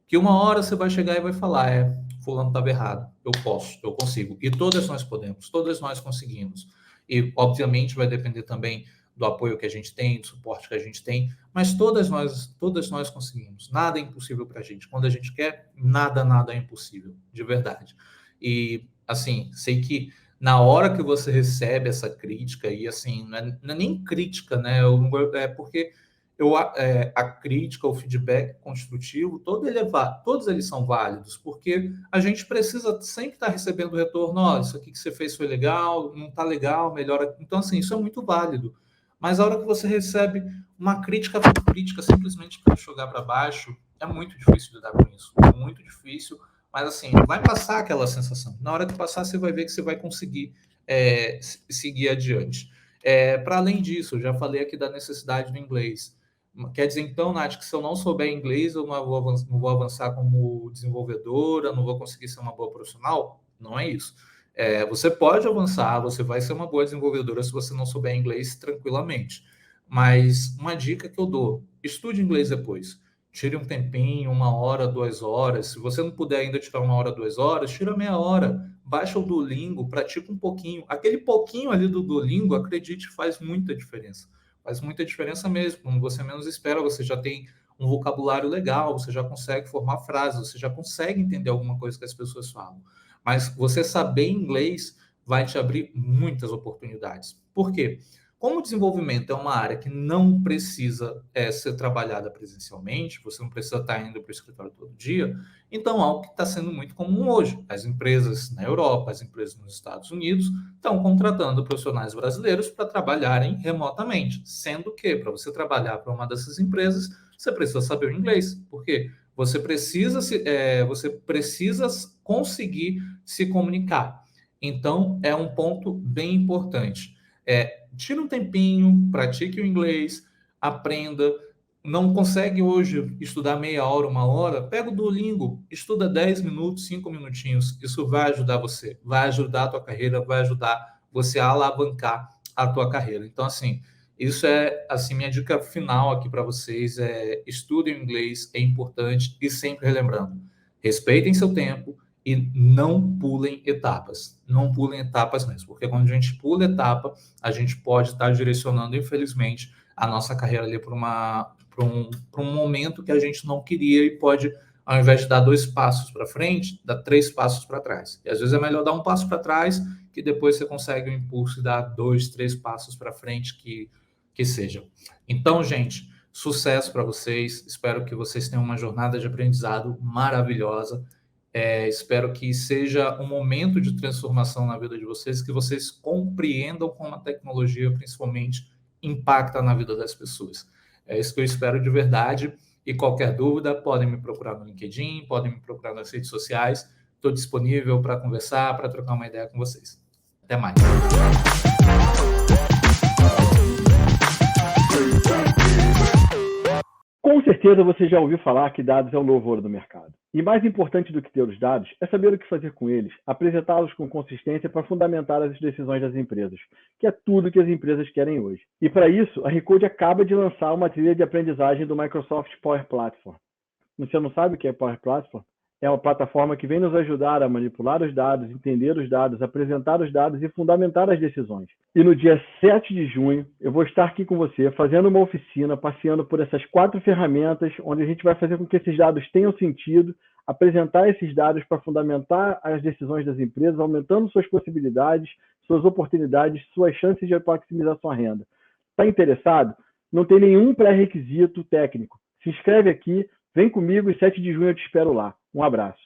Que uma hora você vai chegar e vai falar, fulano estava errado, eu posso, eu consigo. E todas nós podemos, todas nós conseguimos. E, obviamente, vai depender também do apoio que a gente tem, do suporte que a gente tem, mas todas nós conseguimos. Nada é impossível para a gente. Quando a gente quer, nada é impossível, de verdade. E, assim, sei que na hora que você recebe essa crítica, e assim, não é nem crítica, né? Porque a crítica, o feedback construtivo, todos eles são válidos, porque a gente precisa sempre estar recebendo retorno, olha, isso aqui que você fez foi legal, não está legal, melhora. Então, assim, isso é muito válido. Mas a hora que você recebe uma crítica simplesmente para jogar para baixo, é muito difícil lidar com isso. É muito difícil, mas assim, vai passar aquela sensação. Na hora que passar, você vai ver que você vai conseguir seguir adiante. Para além disso, eu já falei aqui da necessidade do inglês. Quer dizer, então, Nath, que se eu não souber inglês, eu não vou avançar como desenvolvedora, não vou conseguir ser uma boa profissional? Não é isso. Você pode avançar, você vai ser uma boa desenvolvedora se você não souber inglês tranquilamente. Mas uma dica que eu dou, estude inglês depois. Tire um tempinho, 1 hora, 2 horas. Se você não puder ainda tirar 1 hora, 2 horas, tira meia hora. Baixa o Duolingo, pratica um pouquinho. Aquele pouquinho ali do Duolingo, acredite, faz muita diferença. Faz muita diferença mesmo. Quando você menos espera, você já tem um vocabulário legal, você já consegue formar frases, você já consegue entender alguma coisa que as pessoas falam. Mas você saber inglês vai te abrir muitas oportunidades. Por quê? como o desenvolvimento é uma área que não precisa ser trabalhada presencialmente, você não precisa estar indo para o escritório todo dia, então algo que está sendo muito comum hoje. As empresas na Europa, as empresas nos Estados Unidos estão contratando profissionais brasileiros para trabalharem remotamente, sendo que para você trabalhar para uma dessas empresas, você precisa saber o inglês, porque você precisa conseguir se comunicar. Então, é um ponto bem importante. Tira um tempinho, pratique o inglês, aprenda. Não consegue hoje estudar meia hora, 1 hora? Pega o Duolingo, estuda 10 minutos, 5 minutinhos. Isso vai ajudar você, vai ajudar a tua carreira, vai ajudar você a alavancar a tua carreira. Então, assim, isso é assim, minha dica final aqui para vocês. Estudem o inglês, é importante, e sempre relembrando, respeitem seu tempo, e não pulem etapas. Não pulem etapas mesmo, porque quando a gente pula etapa, a gente pode estar direcionando, infelizmente, a nossa carreira ali para um momento que a gente não queria e pode, ao invés de dar 2 passos para frente, dar 3 passos para trás. E às vezes é melhor dar 1 passo para trás, que depois você consegue o impulso e dar 2, 3 passos para frente que seja. Então, gente, sucesso para vocês. Espero que vocês tenham uma jornada de aprendizado maravilhosa. Espero que seja um momento de transformação na vida de vocês, que vocês compreendam como a tecnologia, principalmente, impacta na vida das pessoas. É isso que eu espero de verdade. E qualquer dúvida, podem me procurar no LinkedIn, podem me procurar nas redes sociais. Estou disponível para conversar, para trocar uma ideia com vocês. Até mais. Com certeza você já ouviu falar que dados é o novo ouro do mercado. E mais importante do que ter os dados é saber o que fazer com eles, apresentá-los com consistência para fundamentar as decisões das empresas, que é tudo que as empresas querem hoje. E para isso, a Recode acaba de lançar uma trilha de aprendizagem do Microsoft Power Platform. Você não sabe o que é Power Platform? É uma plataforma que vem nos ajudar a manipular os dados, entender os dados, apresentar os dados e fundamentar as decisões. E no dia 7 de junho, eu vou estar aqui com você, fazendo uma oficina, passeando por essas 4 ferramentas, onde a gente vai fazer com que esses dados tenham sentido, apresentar esses dados para fundamentar as decisões das empresas, aumentando suas possibilidades, suas oportunidades, suas chances de maximizar sua renda. Está interessado? Não tem nenhum pré-requisito técnico. Se inscreve aqui, vem comigo e 7 de junho eu te espero lá. Um abraço.